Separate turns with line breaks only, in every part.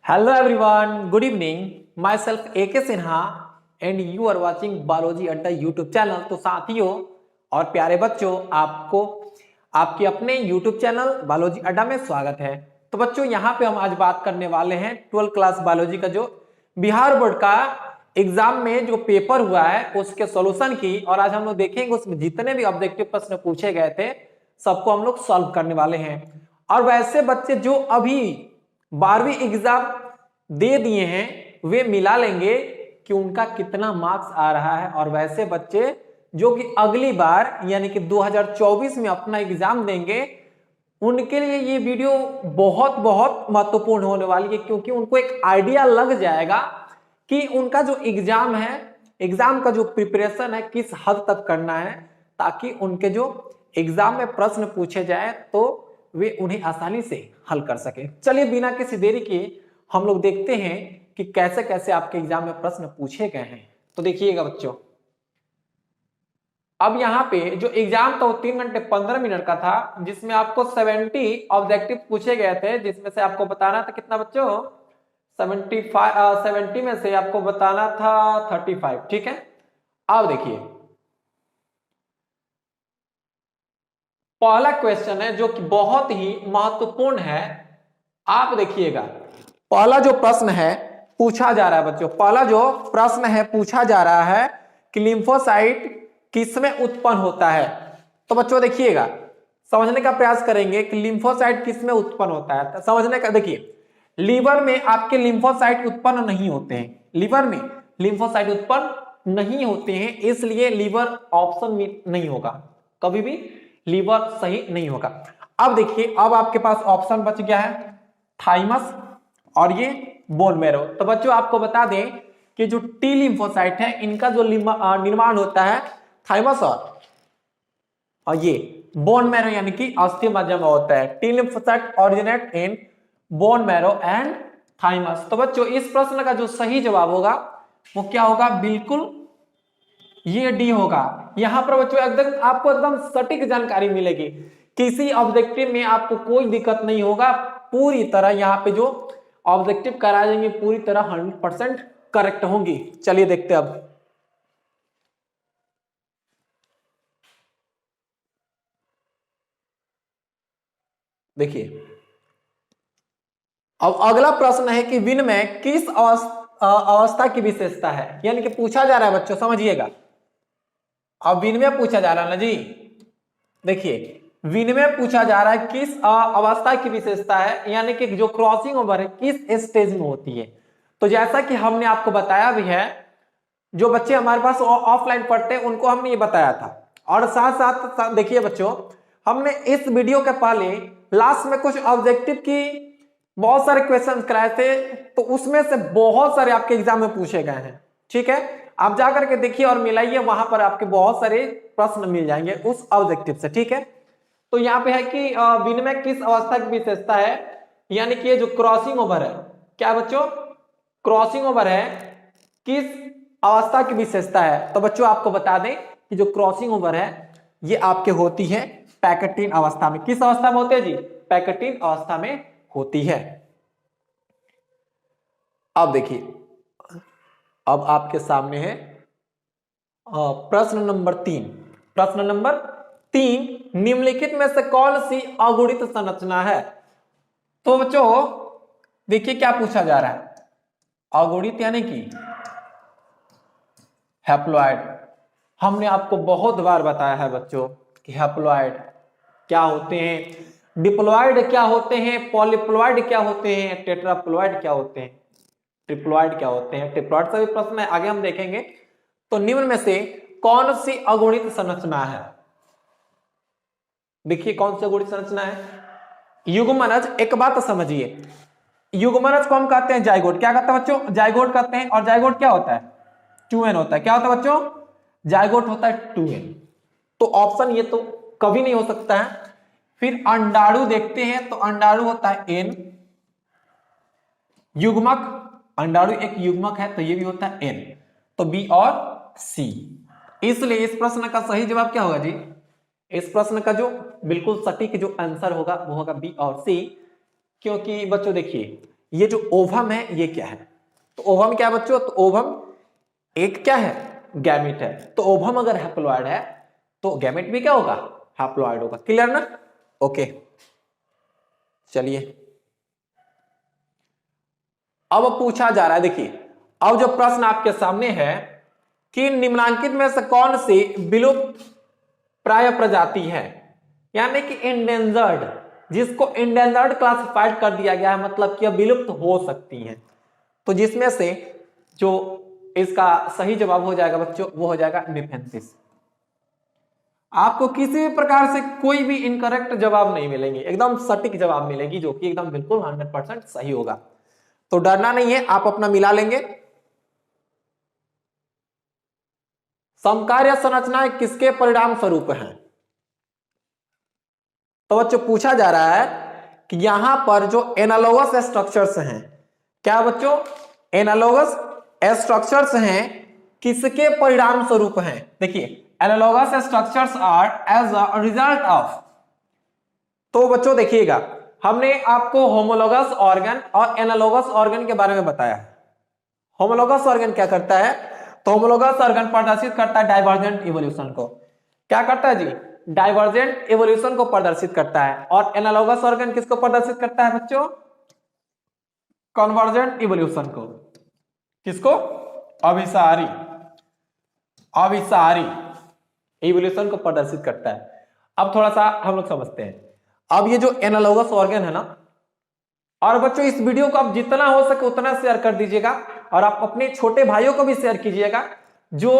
Hello everyone, good evening. Myself AK Sinha and you are watching biology अड्डा YouTube channel. तो साथियों और प्यारे बच्चों, आपको आपके अपने यूट्यूब चैनल बायोलॉजी अड्डा में स्वागत है। तो बच्चों, यहाँ पे हम आज बात करने वाले हैं 12th क्लास बायोलॉजी का जो बिहार बोर्ड का एग्जाम में जो पेपर हुआ है उसके सॉल्यूशन की। और आज हम लोग देखेंगे उसमें जितने भी ऑब्जेक्टिव प्रश्न पूछे गए थे सबको हम लोग सॉल्व करने वाले हैं। और वैसे बच्चे जो अभी 12वीं एग्जाम दे दिए हैं वे मिला लेंगे कि उनका कितना मार्क्स आ रहा है। और वैसे बच्चे जो कि अगली बार यानी कि 2024 में अपना एग्जाम देंगे उनके लिए ये वीडियो बहुत बहुत महत्वपूर्ण होने वाली है, क्योंकि उनको एक आइडिया लग जाएगा कि उनका जो एग्जाम है, एग्जाम का जो प्रिपरेशन है किस हद तक करना है, ताकि उनके जो एग्जाम में प्रश्न पूछे जाए तो वे उन्हें आसानी से हल कर सके। चलिए बिना किसी देरी के हम लोग देखते हैं कि कैसे कैसे आपके एग्जाम में प्रश्न पूछे गए हैं। तो देखिएगा बच्चों, अब यहाँ पे जो एग्जाम था वो 3 घंटे 15 मिनट का था, जिसमें आपको 70 ऑब्जेक्टिव पूछे गए थे, जिसमें से आपको बताना था कितना बच्चों, 70 में से आपको बताना था 35। ठीक है, अब देखिए पहला क्वेश्चन है जो कि बहुत ही महत्वपूर्ण है। आप देखिएगा, पहला जो प्रश्न है पूछा जा रहा है बच्चों, पहला जो प्रश्न है पूछा जा रहा है कि लिम्फोसाइट किसमें उत्पन्न होता है। तो बच्चों देखिएगा, समझने का प्रयास करेंगे कि लिम्फोसाइट किसमें उत्पन्न होता है। तो समझने का देखिए, लीवर में आपके लिम्फोसाइट उत्पन्न नहीं होते हैं, लीवर में लिम्फोसाइट उत्पन्न नहीं होते हैं, इसलिए लीवर ऑप्शन में नहीं होगा, कभी भी लीवर सही नहीं होगा। अब देखिए, अब आपके पास ऑप्शन बच गया है थाइमस और ये बोन मैरो। तो बच्चों आपको बता दें कि जो टी लिम्फोसाइट है इनका जो निर्माण होता है थाइमस और ये बोन मैरो यानी कि अस्थि मज्जा में होता है। T lymphocyte originate in bone marrow and thymus. तो बच्चों इस प्रश्न का जो सही जवाब होगा वो क्या होगा, बिल्कुल ये डी होगा। यहां पर बच्चों एकदम आपको एकदम सटीक जानकारी मिलेगी, किसी ऑब्जेक्टिव में आपको कोई दिक्कत नहीं होगा, पूरी तरह यहाँ पे जो ऑब्जेक्टिव कराए जाएंगे पूरी तरह 100% करेक्ट होंगी। चलिए देखते हैं अब देखिए, अब अगला प्रश्न है कि विनिमय किस अवस्था की विशेषता है, यानी कि पूछा जा रहा है बच्चों, समझिएगा। अब विनिमय पूछा जा रहा है ना जी, देखिए विनिमय पूछा जा रहा है किस अवस्था की विशेषता है, यानी कि जो क्रॉसिंग ओवर है किस स्टेज में होती है। तो जैसा कि हमने आपको बताया भी है, जो बच्चे हमारे पास ऑफलाइन पढ़ते हैं उनको हमने ये बताया था। और साथ साथ देखिए बच्चों, हमने इस वीडियो के पहले लास्ट में कुछ ऑब्जेक्टिव की बहुत सारे क्वेश्चन कराए थे, तो उसमें से बहुत सारे आपके एग्जाम में पूछे गए हैं। ठीक है, आप जाकर के देखिए और मिलाइए, वहां पर आपके बहुत सारे प्रश्न मिल जाएंगे उस ऑब्जेक्टिव से। ठीक है, तो यहाँ पे है कि विनिमय किस अवस्था की विशेषता है, यानी कि ये जो क्रॉसिंग ओवर है, क्या बच्चों क्रॉसिंग ओवर है किस अवस्था की विशेषता है। तो बच्चों आपको बता दें कि जो क्रॉसिंग ओवर है ये आपके होती है पैकेटिन अवस्था में। किस अवस्था में होते हैं जी, पैकेटिन अवस्था में होती है। अब देखिए, अब आपके सामने है प्रश्न नंबर 3। प्रश्न नंबर 3, निम्नलिखित में से कौन सी अगुणित संरचना है। तो बच्चों देखिए क्या पूछा जा रहा है, अगुणित यानी कि हैप्लॉइड। हमने आपको बहुत बार बताया है बच्चों कि हैप्लॉइड क्या होते हैं, डिप्लॉइड क्या होते हैं, पॉलीप्लॉइड क्या होते हैं, टेट्राप्लॉइड क्या होते हैं, ट्रिप्लॉइड क्या होते हैं। ट्रिप्लॉइड का भी प्रश्न है, आगे हम देखेंगे। तो निम्न में से कौन सी अगुणित संरचना है, देखिए कौन सी अगुणित संरचना है। युग्मनज, एक बात समझिए, युग्मनज को हम कहते हैं जाइगोट। क्या कहते हैं बच्चों, जाइगोट कहते हैं। और जाइगोट क्या होता है, 2n होता है। क्या होता है बच्चों, जाइगोट होता है 2n। तो ऑप्शन ये तो कभी नहीं हो सकता है। फिर अंडाणु देखते हैं, तो अंडाणु होता है n, युग्मक, अंडाणु एक युग्मक है तो ये भी होता है n, तो बी और सी। इसलिए इस प्रश्न का सही जवाब क्या होगा जी, इस प्रश्न का जो बिल्कुल सटीक जो आंसर होगा वो होगा बी और सी। क्योंकि बच्चों देखिए ये जो ओवम है ये क्या है? तो ओवम क्या है बच्चों? तो ओवम एक क्या है? गैमेट है। तो ओवम अगर हैप्लॉइड है तो गैमेट भी क्या होगा? हैप्लॉइड होगा। क्लियर ना? ओके, चलिए अब पूछा जा रहा है, देखिए अब जो प्रश्न आपके सामने है कि निम्नांकित में से कौन सी विलुप्त प्राय प्रजाति है, यानी कि इंडेंजर्ड, जिसको इंडेंजर्ड क्लासिफाइड कर दिया गया है, मतलब कि विलुप्त हो सकती है। तो जिसमें से जो इसका सही जवाब हो जाएगा बच्चों वो हो जाएगा निफेंसिस। आपको किसी भी प्रकार से कोई भी इनकरेक्ट जवाब नहीं मिलेंगे, एकदम सटीक जवाब मिलेगी जो कि एकदम बिल्कुल 100% सही होगा। तो डरना नहीं है, आप अपना मिला लेंगे। समकार्य संरचनाएं किसके परिणाम स्वरूप हैं? तो बच्चों पूछा जा रहा है कि यहां पर जो एनालोगस स्ट्रक्चर्स हैं, क्या बच्चों? एनालोगस स्ट्रक्चर्स हैं किसके परिणाम स्वरूप हैं? देखिए analogous structures are as a result of, तो बच्चों देखिएगा हमने आपको होमोलोगस ऑर्गन और एनालोगस ऑर्गन के बारे में बताया है। होमोलोगस ऑर्गन क्या करता है? तो होमोलोगस ऑर्गन प्रदर्शित करता है डाइवर्जेंट इवोल्यूशन को। क्या करता है जी? डाइवर्जेंट इवोल्यूशन को प्रदर्शित करता है। और एनालोगस ऑर्गन किसको प्रदर्शित करता है बच्चों? कन्वर्जेंट इवोल्यूशन को। किसको? अभिसारी, अभिसारी इवोल्यूशन को प्रदर्शित करता है। अब थोड़ा सा हम लोग समझते हैं। अब ये जो एनालोगस ऑर्गन है ना, और बच्चों इस वीडियो को आप जितना हो सके उतना शेयर कर दीजिएगा और आप अपने छोटे भाइयों को भी शेयर कीजिएगा जो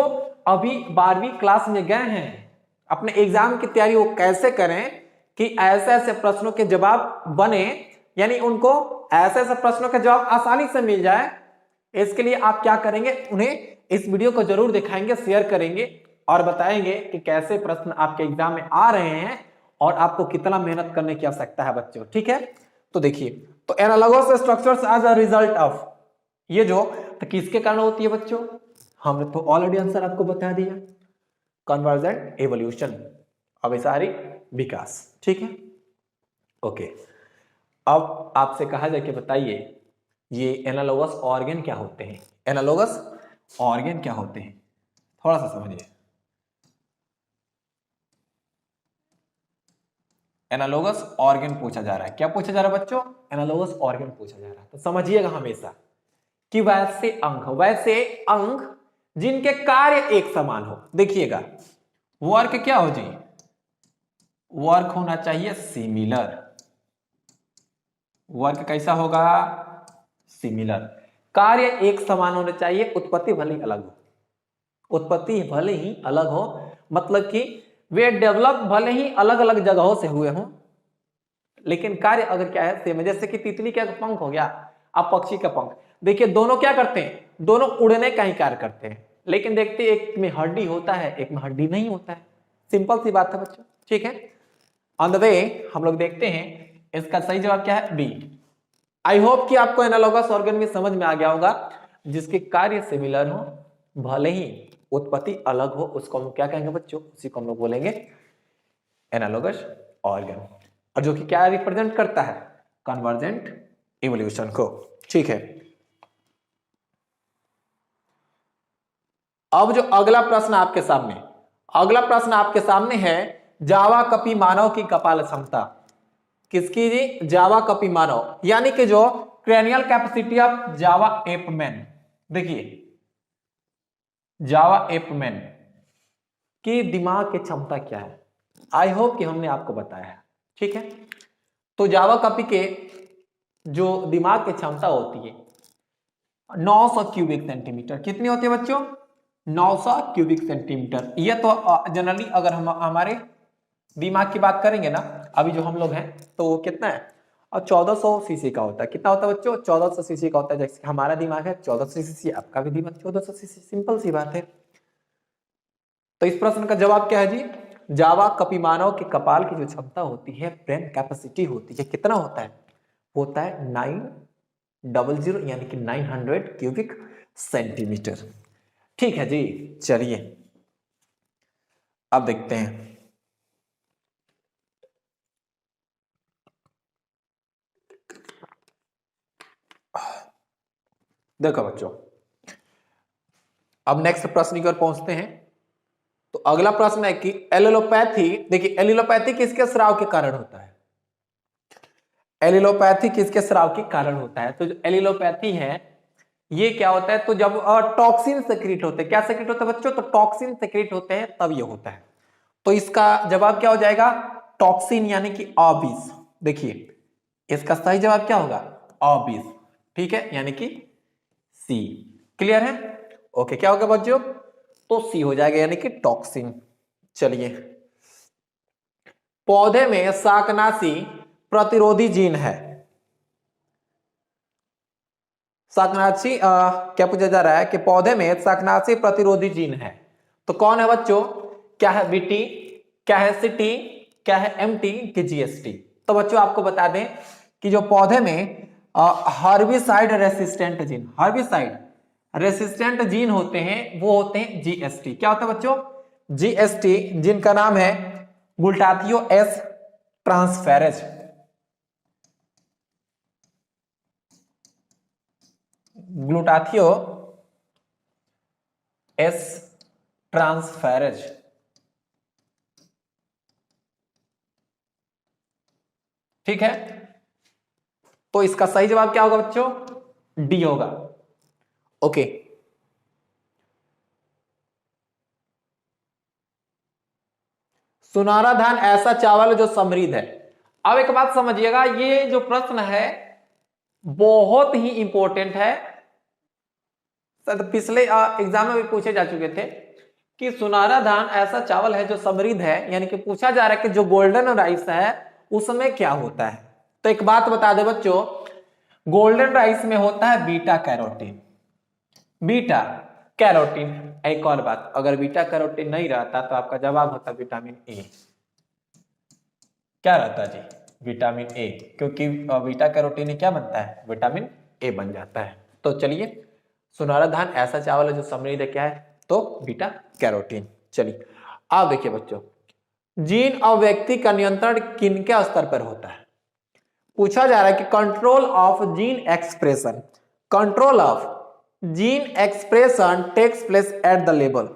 अभी 12वीं क्लास में गए हैं। अपने एग्जाम की तैयारी वो कैसे करें कि ऐसे ऐसे प्रश्नों के जवाब बने, यानी उनको ऐसे ऐसे प्रश्नों के जवाब आसानी से मिल जाए। इसके लिए आप क्या करेंगे? उन्हें इस वीडियो को जरूर दिखाएंगे, शेयर करेंगे और बताएंगे कि कैसे प्रश्न आपके एग्जाम में आ रहे हैं और आपको कितना मेहनत करने की आवश्यकता है बच्चों। ठीक है, तो देखिए, तो analogous structures as a result of, ये जो तो किसके कारण होती है बच्चों? हमने तो ऑलरेडी आंसर आपको बता दिया, कन्वर्जेंट एवोल्यूशन, अभिसारी विकास। ठीक है, ओके। अब आपसे कहा जाए कि बताइए ये एनालॉगस ऑर्गन क्या होते हैं? एनालॉगस ऑर्गन क्या होते हैं, थोड़ा सा समझिए। एनालॉगस ऑर्गन पूछा जा रहा है। क्या पूछा जा रहा है बच्चों? एनालॉगस ऑर्गन पूछा जा रहा है। तो समझिएगा हमेशा कि वैसे अंग जिनके कार्य एक समान हो। देखिएगा वर्क क्या हो जी? वर्क होना चाहिए सिमिलर। वर्क कैसा होगा? सिमिलर। कार्य एक समान होना चाहिए, उत्पत्ति भले ही अलग हो। उत्पत्ति भले ही अलग हो, मतलब कि वे डेवलप भले ही अलग अलग जगहों से हुए हों, लेकिन कार्य अगर क्या है सेम है। जैसे कि तितली का पंख हो गया, अब पक्षी का पंख। देखिए दोनों क्या करते हैं? दोनों उड़ने का ही कार्य करते हैं, लेकिन देखते एक में हड्डी होता है, एक में हड्डी नहीं होता है। सिंपल सी बात है बच्चों। ठीक है, ऑन द वे हम लोग देखते हैं इसका सही जवाब क्या है? बी। आई होप कि आपको एनालॉगस ऑर्गन में समझ में आ गया होगा। जिसके कार्य सिमिलर हो, भले ही उत्पत्ति अलग हो, उसको हम क्या कहेंगे बच्चों? उसी को हम लोग बोलेंगे एनालॉगस ऑर्गन। और जो कि क्या रिप्रेजेंट करता है? कन्वर्जेंट इवोल्यूशन को। ठीक है, अब जो अगला प्रश्न आपके सामने है जावा कपी मानव की कपाल क्षमता। किसकी जी? जावा कपी मानव, यानी कि जो क्रेनियल कैपेसिटी ऑफ जावा एपमैन। देखिए जावा एपमैन की दिमाग की क्षमता क्या है? आई होप कि हमने आपको बताया है। ठीक है, तो जावा कपी के जो दिमाग की क्षमता होती है 900 क्यूबिक सेंटीमीटर। कितनी होती है बच्चों? 900 क्यूबिक सेंटीमीटर। ये तो जनरली अगर हम हमारे दिमाग की बात करेंगे ना, अभी जो हम लोग हैं तो वो कितना है? और 1400 सीसी का होता है। कितना होता है बच्चों? 1400 सीसी का होता है। जैसे हमारा दिमाग है 1400 सीसी, आपका भी दिमाग 1400 सीसी। सिंपल सी बात है। तो इस प्रश्न का जवाब क्या है जी? जावा कपिमानव के कपाल की जो क्षमता होती है, ब्रेन कैपेसिटी होती है, कितना होता है? होता है 900 यानी कि 900 क्यूबिक सेंटीमीटर। ठीक है जी, चलिए अब देखते हैं। देखो बच्चों, अब नेक्स्ट प्रश्न की ओर पहुंचते हैं। तो अगला प्रश्न है कि एलिलोपैथी, देखिए एलिलोपैथी किसके स्राव के कारण होता है? एलिलोपैथी किसके स्राव के कारण होता है? तो जो एलिलोपैथी है ये क्या होता है? तो जब टॉक्सिन सेक्रेट होते हैं, क्या सेक्रेट होता है बच्चों? तो टॉक्सिन सेक्रेट होते हैं तब ये होता है। तो इसका जवाब क्या हो जाएगा? टॉक्सिन यानी कि ऑबिस। देखिए इसका सही जवाब क्या होगा? ऑबिस, ठीक है, यानी कि सी। क्लियर है? ओके, क्या होगा बच्चों? तो सी हो जाएगा यानी कि टॉक्सिन। चलिए, पौधे में शाकनाशी प्रतिरोधी जीन है। शाकनाशी क्या पूछा जा रहा है कि पौधे में शाकनाशी प्रतिरोधी जीन है, तो कौन है बच्चों? क्या है बीटी, क्या है सीटी, क्या है एमटी, कि जीएसटी? तो बच्चों आपको बता दें कि जो पौधे में herbicide resistant gene, herbicide resistant gene होते हैं वो होते हैं जीएसटी। क्या होता है बच्चों? जीएसटी, जिनका नाम है ग्लूटाथियो एस ट्रांसफेरेज, ग्लूटाथियो एस ट्रांसफेरेज। ठीक है, तो इसका सही जवाब क्या होगा बच्चों? डी होगा। ओके, सुनहरा धान ऐसा चावल जो समृद्ध है। अब एक बात समझिएगा, ये जो प्रश्न है बहुत ही इंपॉर्टेंट है। पिछले एग्जाम में भी पूछे जा चुके थे कि सुनहरा धान ऐसा चावल है जो समृद्ध है, यानी कि पूछा जा रहा है कि जो गोल्डन राइस है उसमें क्या होता है। तो एक बात बता दे बच्चों, गोल्डन राइस में होता है बीटा कैरोटीन। Beta carotene. एक और बात, अगर बीटा कैरोटीन नहीं रहता तो आपका जवाब होता विटामिन ए। क्या रहता है जी? विटामिन ए, क्योंकि बीटा कैरोटीन क्या बनता है? विटामिन ए बन जाता है। तो चलिए, सुनहरा धान ऐसा चावल है जो समृद्ध है, क्या है? तो बीटा कैरोटीन। चलिए अब देखिए बच्चों, जीन और व्यक्ति का नियंत्रण किनके स्तर पर होता है? पूछा जा रहा है कि control of gene expression, control of gene expression takes place at the level,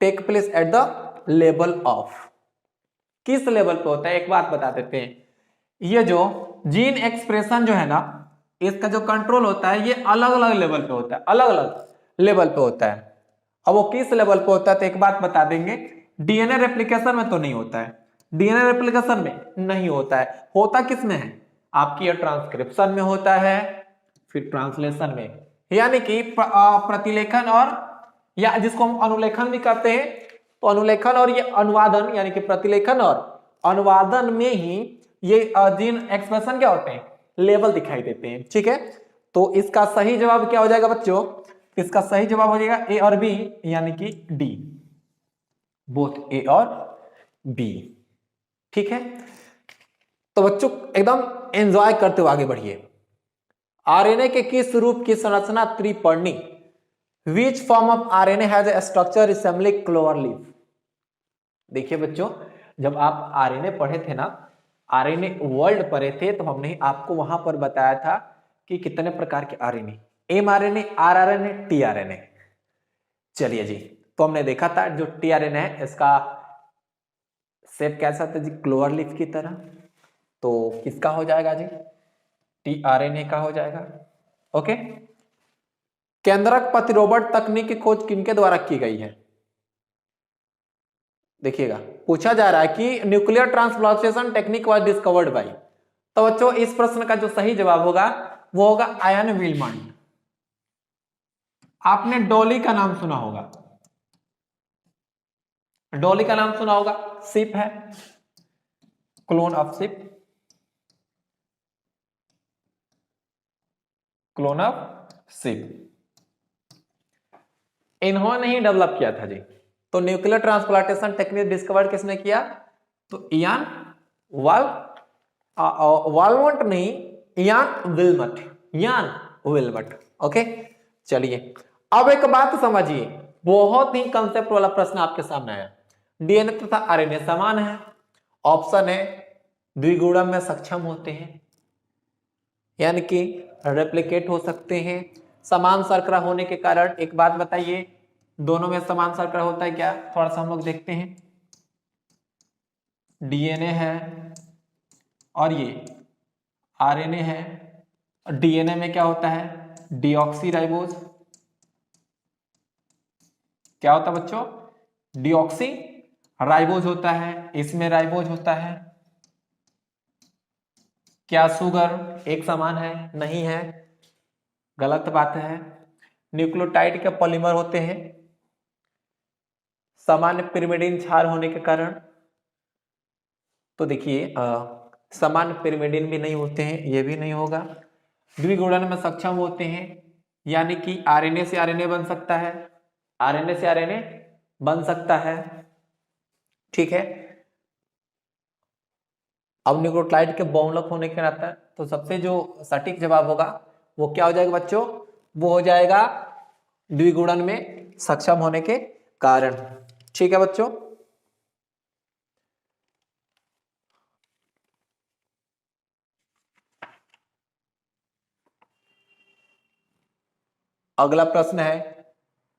take place at the level of, किस लेवल पे होता है? एक बात बता देते हैं, ये जो जीन एक्सप्रेशन जो है ना, इसका जो कंट्रोल होता है ये अलग अलग लेवल पे होता है, अलग अलग लेवल पे होता है। अब वो किस लेवल पे होता है तो एक बात बता देंगे, डीएनए रेप्लिकेशन में तो नहीं होता है, डीएनए रेप्लिकेशन में नहीं होता है। होता किस में है? आपकी ये ट्रांसक्रिप्शन में होता है, फिर ट्रांसलेशन में, यानी कि प्रतिलेखन और, या जिसको हम अनुलेखन भी कहते हैं, तो अनुलेखन और ये अनुवादन, यानी कि प्रतिलेखन और अनुवादन में ही ये जीन एक्सप्रेशन क्या होते हैं? लेवल दिखाई देते हैं। ठीक है, तो इसका सही जवाब क्या हो जाएगा बच्चों? इसका सही जवाब हो जाएगा ए और बी, यानी कि डी, बोथ ए और बी। ठीक है, तो बच्चों एकदम एंजॉय करते हुए आगे बढ़िए। आरएनए के किस रूप की संरचना त्रिपर्णी? Which form of RNA has a structure resembling clover leaf? देखिए बच्चों, जब आप आरएनए पढ़े थे ना, आरएनए वर्ल्ड पढ़े थे, तो हमने आपको वहां पर बताया था कि कितने प्रकार के आरएनए, एमआरएनए, आरआरएनए, टीआरएनए। चलिए जी, तो हमने देखा था जो टीआरएनए है इसका शेप कैसा था जी? क्लोवर लीफ की तरह। तो किसका हो जाएगा जी? टीआरएनए का हो जाएगा। ओके, केंद्रक प्रतिरोपण तकनीक की खोज किनके द्वारा की गई है? देखिएगा, पूछा जा रहा है कि nuclear transplantation technique was discovered by, तो बच्चों इस प्रश्न का जो सही जवाब होगा वो होगा आयन विलमन। आपने डॉली का नाम सुना होगा, डॉली का नाम सुना होगा, शिप है, clone of ship, clone of ship, इन्होंने ही डेवलप किया था जी। तो न्यूक्लियर ट्रांसप्लांटेशन टेक्निक डिस्कवर किसने किया? तो इयान वालमोट नहीं, इयान विल्मट, इयान विल्मट। ओके, चलिए अब एक बात समझिए, बहुत ही कंसेप्ट वाला प्रश्न आपके सामने आया। डीएनए तथा आरएनए समान है, ऑप्शन है द्विगुणन में सक्षम होते हैं, यानी कि रेप्लिकेट हो सकते हैं। समान शर्करा होने के कारण एक बात बताइए, दोनों में समान शर्करा होता है क्या? थोड़ा सा हम लोग देखते हैं। डीएनए है और ये आरएनए है। डीएनए में क्या होता है? डीऑक्सीराइबोज। क्या होता है बच्चों? डीऑक्सी राइबोज होता है, इसमें राइबोज होता है। क्या शुगर एक समान है? नहीं है, गलत बात है। न्यूक्लियोटाइड के पॉलीमर होते हैं सामान्य पिरिमिडीन क्षार होने के कारण। तो देखिए समान पिरिमिडीन भी नहीं होते हैं, ये भी नहीं होगा। द्विगुणन में सक्षम होते हैं, यानी कि आरएनए से आरएनए बन सकता है, आरएनए से आरएनए बन सकता है। ठीक है, अब न्यूक्लियोटाइड के बहुलक होने के नाते तो सबसे जो सटीक जवाब होगा वो क्या हो जाएगा बच्चों? वो हो जाएगा द्विगुणन में सक्षम होने के कारण। ठीक है बच्चों, अगला प्रश्न है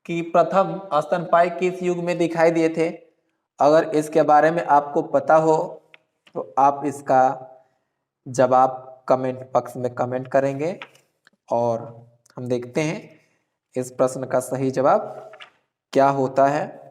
कि प्रथम स्तनपायी किस युग में दिखाई दिए थे? अगर इसके बारे में आपको पता हो तो आप इसका जवाब कमेंट बॉक्स में कमेंट करेंगे और हम देखते हैं इस प्रश्न का सही जवाब क्या होता है।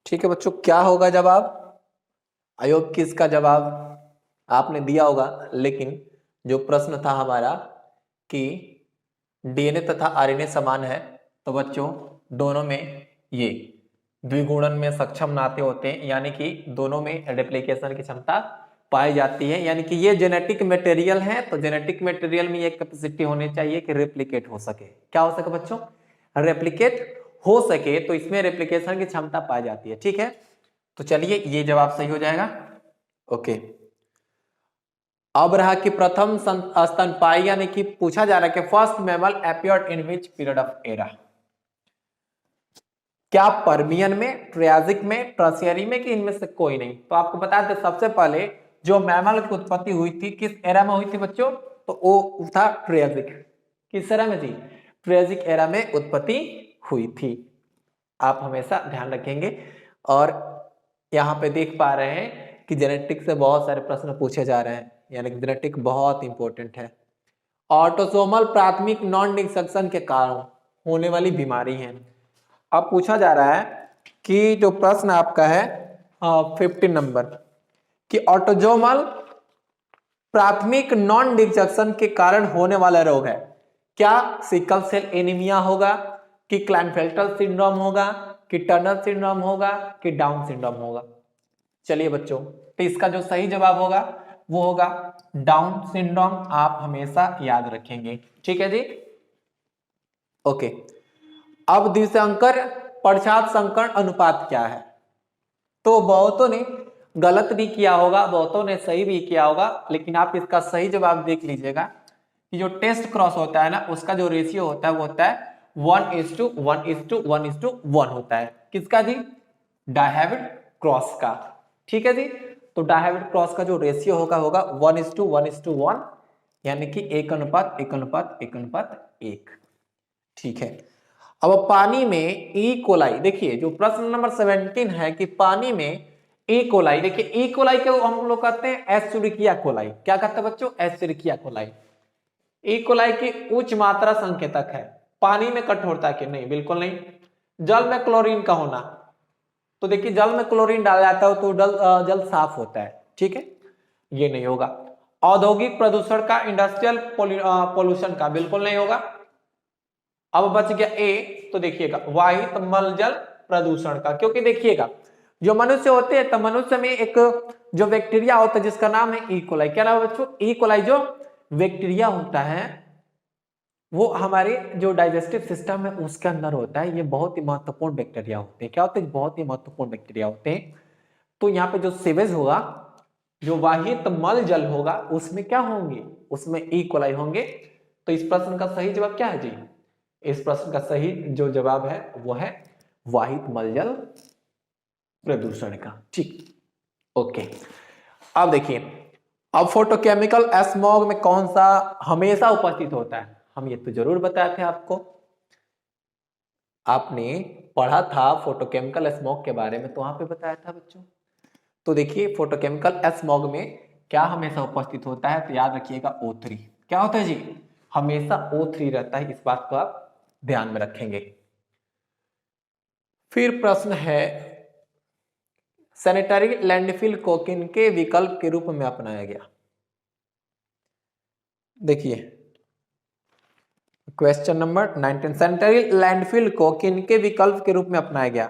ठीक है बच्चों, क्या होगा जवाब? आयोग की इसका जवाब आपने दिया होगा, लेकिन जो प्रश्न था हमारा कि डीएनए तथा आरएनए समान है, तो बच्चों दोनों में ये द्विगुणन में सक्षम नाते होते हैं, यानी कि दोनों में रेप्लिकेशन की क्षमता पाई जाती है। यानी कि ये जेनेटिक मटेरियल है, तो जेनेटिक मटेरियल में ये कैपेसिटी होनी चाहिए कि रेप्लिकेट हो सके। क्या हो सके बच्चों? रेप्लिकेट हो सके, तो इसमें रेप्लिकेशन की क्षमता पाई जाती है। ठीक है, तो चलिए ये जवाब सही हो जाएगा। ओके, अब रहा कि प्रथम स्तनपायी, यानी कि पूछा जा रहा है कि first mammal appeared in which period of era? क्या पर्मियन में, ट्रियासिक में, टर्शियरी में, कि इनमें से कोई नहीं? तो आपको बता दें सबसे पहले जो मैमल की उत्पत्ति हुई थी किस एरा में हुई थी बच्चों? तो वो था ट्रियासिक। किस एरा में थी? ट्रियासिक एरा में उत्पत्ति हुई थी। आप हमेशा ध्यान रखेंगे। और यहाँ पे देख पा रहे हैं कि जेनेटिक से बहुत सारे प्रश्न पूछे जा रहे हैं, यानी कि जेनेटिक बहुत इंपॉर्टेंट है। ऑटोसोमल प्राथमिक नॉन डिसेक्शन के कारण होने वाली बीमारी है। अब पूछा जा रहा है कि जो प्रश्न आपका है 15 नंबर कि ऑटोसोमल प्राथमिक नॉन डिसेक्शन के कारण होने वाला रोग है, क्या सिकल सेल एनीमिया होगा, कि क्लाइनफेल्टर सिंड्रोम होगा, कि टर्नर सिंड्रोम होगा, कि डाउन सिंड्रोम होगा? चलिए बच्चों, तो इसका जो सही जवाब होगा वो होगा डाउन सिंड्रोम। आप हमेशा याद रखेंगे। ठीक है जी, ओके। अब द्विसंकर पश्चात संकरण अनुपात क्या है? तो बहुतों ने गलत भी किया होगा, बहुतों ने सही भी किया होगा, लेकिन आप इसका सही जवाब देख लीजिएगा कि जो टेस्ट क्रॉस होता है ना, उसका जो रेशियो होता है वो होता है 1:1:1:1 होता है। किसका जी? डायहाइब्रिड क्रॉस का। ठीक है जी, तो डायहाइब्रिड क्रॉस का जो रेशियो होगा होगा 1:1:1, यानी कि 1:1:1:1। ठीक है, अब पानी में ई कोलाई, देखिए जो प्रश्न नंबर 17 है कि पानी में ई कोलाई, देखिए ई कोलाई को हम लोग कहते हैं एस्चुरिकिया कोलाई। क्या कहते हैं बच्चों? एस्चुरिकिया कोलाई। ई कोलाई की उच्च मात्रा संकेतक है। पानी में कठोरता के नहीं, बिल्कुल नहीं। जल में क्लोरीन का होना, तो देखिए जल में क्लोरीन डाला जाता है तो जल साफ होता है। ठीक है, ये नहीं होगा। औद्योगिक प्रदूषण का, इंडस्ट्रियल पोल्यूशन का, बिल्कुल नहीं होगा। अब बच गया ए, तो देखिएगा वाहित मलजल प्रदूषण का, क्योंकि देखिएगा जो मनुष्य होते हैं तो मनुष्य में एक जो बैक्टीरिया होता है जिसका नाम है ई कोलाई। क्या नाम है बच्चों? ई कोलाई जो बैक्टीरिया होता है वो हमारे जो डाइजेस्टिव सिस्टम है उसके अंदर होता है। ये बहुत ही महत्वपूर्ण बैक्टीरिया होते हैं। क्या होते हैं? बहुत ही महत्वपूर्ण बैक्टीरिया होते हैं। तो यहाँ पे जो सीवेज होगा, जो वाहित मल जल होगा, उसमें क्या होंगे? उसमें ई कोलाई होंगे। तो इस प्रश्न का सही जवाब क्या है जी? इस प्रश्न का सही जो जवाब है वो है वाहित मलजल प्रदूषण का। ठीक, ओके। अब देखिए, अब फोटोकेमिकल स्मॉग में कौन सा हमेशा उपस्थित होता है? हम ये तो जरूर बताए थे आपको, आपने पढ़ा था फोटोकेमिकल स्मॉग के बारे में, तो वहां पे बताया था बच्चों। तो देखिए, फोटोकेमिकल स्मॉग में क्या हमेशा उपस्थित होता है? तो याद रखिएगा O3। क्या होता है जी? हमेशा O3 रहता है। इस बात को आप ध्यान में रखेंगे। फिर प्रश्न है, सैनिटरी लैंडफिल को किनके विकल्प के रूप में अपनाया गया? देखिए, क्वेश्चन नंबर 19, सैनिटरी लैंडफिल को किनके विकल्प के रूप में अपनाया गया?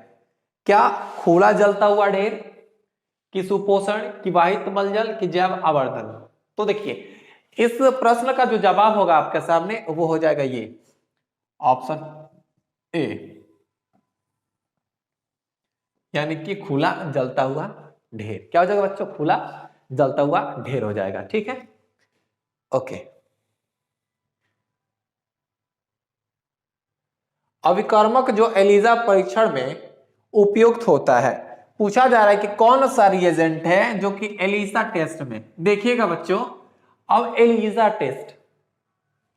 क्या खुला जलता हुआ ढेर, कि सुपोषण, कि वाहित मलजल, कि जैव आवर्धन? तो देखिए, इस प्रश्न का जो जवाब होगा आपके सामने वो हो जाएगा ये ऑप्शन ए, यानी कि खुला जलता हुआ ढेर। क्या हो जाएगा बच्चों? खुला जलता हुआ ढेर हो जाएगा। ठीक है, ओके। अभिकर्मक जो एलिजा परीक्षण में उपयुक्त होता है, पूछा जा रहा है कि कौन सा रिएजेंट है जो कि एलिजा टेस्ट में, देखिएगा बच्चों, अब एलिजा टेस्ट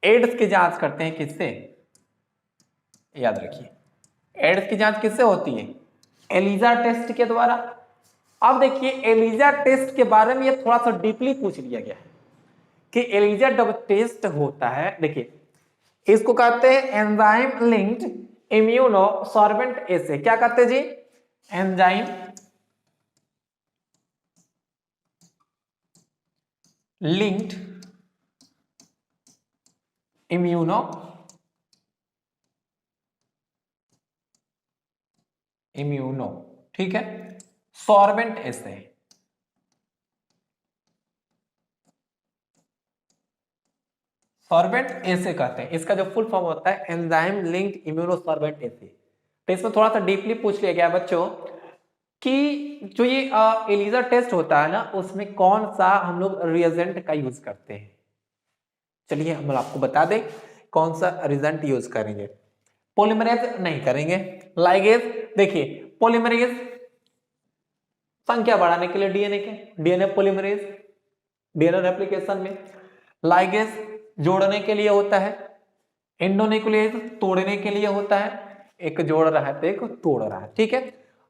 एड्स की जांच करते हैं किससे? याद रखिए, एड्स की जांच किससे होती है? एलिजा टेस्ट के द्वारा। अब देखिए, एलिजा टेस्ट के बारे में ये थोड़ा सा डीपली पूछ लिया गया है कि एलिजा जब टेस्ट होता है, देखिए इसको कहते हैं एंजाइम लिंक्ड इम्यूनो सॉर्बेंट एसे। क्या कहते हैं जी? एंजाइम लिंक्ड इम्यूनो ठीक है, सॉर्बेंट एसे। सॉर्बेंट एसे कहते हैं, इसका जो फुल फॉर्म होता है एंजाइम लिंक्ड इम्यूनो सॉर्बेंट एसे। तो इसमें थोड़ा सा डीपली पूछ लिया गया बच्चों कि जो ये एलिजा टेस्ट होता है ना, उसमें कौन सा हम लोग रिएजेंट का यूज करते हैं। चलिए हम आपको बता दें कौन सा रिएजेंट यूज करेंगे। पॉलीमरेज नहीं करेंगे। लाइगेज, देखिए पॉलीमरेज संख्या बढ़ाने के लिए डीएनए पॉलीमरेज, डीएनए रेप्लिकेशन में। लाइगेज जोड़ने के लिए होता है। एंडोन्यूक्लियस तोड़ने के लिए होता है। एक जोड़ रहा है तो एक तोड़ रहा है। ठीक है,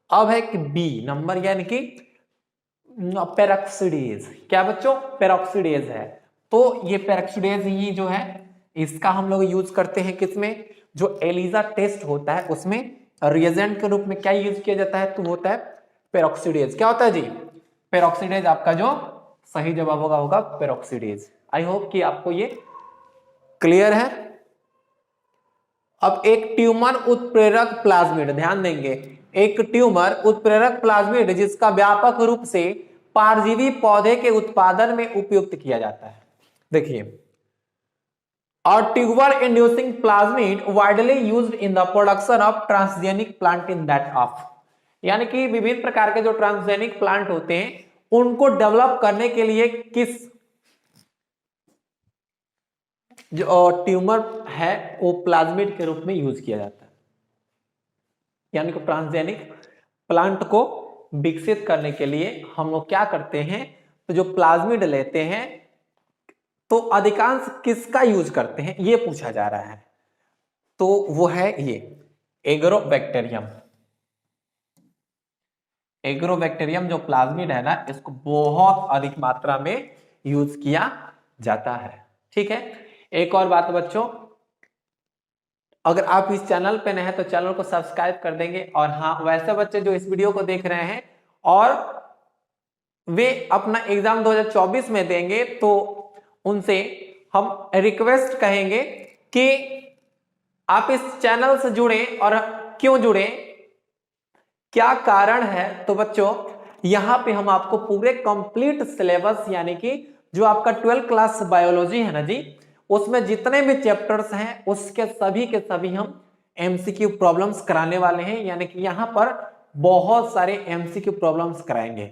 अब है कि बी नंबर, यानी कि पेरोक्सिडेज। क्या बच्चों? पेरोक्सिडेज है। तो ये पेरोक्सिडेज ही जो है, इसका हम लोग यूज करते हैं किसमें? जो एलिजा टेस्ट होता है उसमें रिएजेंट के रूप में क्या यूज किया जाता है? तो होता है पेरोक्सिडेज। क्या होता है जी? पेरोक्सिडेज। आपका जो सही जवाब होगा पेरोक्सिडेज। आई होप कि आपको ये क्लियर है। अब एक ट्यूमर उत्प्रेरक प्लाज्मिड, ध्यान देंगे, एक ट्यूमर उत्प्रेरक प्लाज्मिड जिसका व्यापक रूप से परजीवी पौधे के उत्पादन में उपयुक्त किया जाता है। देखिए, और tuber inducing plasmid widely used in the production of transgenic plant in that of, यानी कि विभिन्न प्रकार के जो ट्रांसजेनिक प्लांट होते हैं उनको डेवलप करने के लिए किस जो ट्यूमर है वो प्लाज्मिड के रूप में यूज किया जाता है। यानी कि ट्रांसजेनिक प्लांट को विकसित करने के लिए हम लोग क्या करते हैं? तो जो प्लाज्मिड लेते हैं तो अधिकांश किसका यूज करते हैं ये पूछा जा रहा है। तो वो है ये एग्रोबैक्टीरियम। एग्रोबैक्टीरियम जो प्लाज्मिड है ना, इसको बहुत अधिक मात्रा में यूज किया जाता है। ठीक है, एक और बात बच्चों, अगर आप इस चैनल पे नए हैं तो चैनल को सब्सक्राइब कर देंगे। और हाँ, वैसे बच्चे जो इस वीडियो को देख रहे हैं और वे अपना एग्जाम 2024 में देंगे, तो उनसे हम रिक्वेस्ट कहेंगे कि आप इस चैनल से जुड़े। और क्यों जुड़े, क्या कारण है? तो बच्चों, यहां पे हम आपको पूरे कंप्लीट सिलेबस, यानी कि जो आपका 12th क्लास बायोलॉजी है ना जी, उसमें जितने भी चैप्टर्स हैं उसके सभी के सभी हम एमसीक्यू प्रॉब्लम्स कराने वाले हैं, यानी कि यहां पर बहुत सारे एमसीक्यू प्रॉब्लम्स कराएंगे।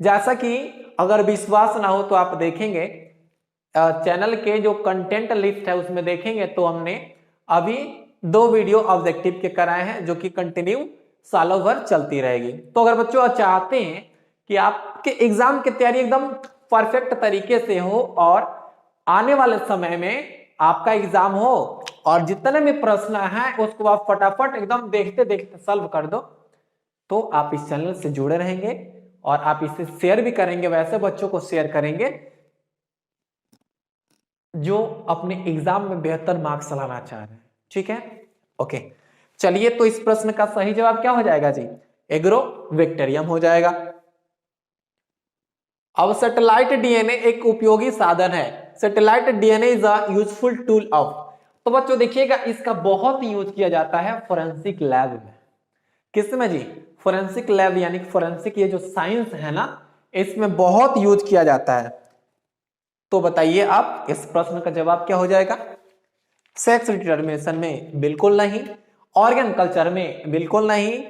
जैसा कि अगर विश्वास ना हो तो आप देखेंगे चैनल के जो कंटेंट लिस्ट है उसमें देखेंगे तो हमने अभी 2 वीडियो ऑब्जेक्टिव के कराए हैं जो कि कंटिन्यू सालों भर चलती रहेगी। तो अगर बच्चों चाहते हैं कि आपके एग्जाम की तैयारी एकदम परफेक्ट तरीके से हो और आने वाले समय में आपका एग्जाम हो और जितने भी प्रश्न हैं उसको आप फटाफट एकदम देखते देखते सॉल्व कर दो, तो आप इस चैनल से जुड़े रहेंगे और आप इसे शेयर भी करेंगे, वैसे बच्चों को शेयर करेंगे जो अपने एग्जाम में बेहतर मार्क्स लाना चाह रहे हैं। ठीक है, ओके। चलिए, तो इस प्रश्न का सही जवाब क्या हो जाएगा जी? एग्रोवेक्टेरियम हो जाएगा। अब सैटेलाइट डीएनए एक उपयोगी साधन है। Satellite DNA is a useful tool of, तो बच्चों देखिएगा इसका बहुत यूज किया जाता है फोरेंसिक लैब में। किसमें जी? फोरेंसिक लैब, यानी फोरेंसिक ये जो साइंस है ना, इसमें बहुत यूज किया जाता है। तो बताइए आप इस प्रश्न का जवाब क्या हो जाएगा? सेक्स डिटरमिनेशन में बिल्कुल नहीं, ऑर्गन कल्चर में बिल्कुल नहीं,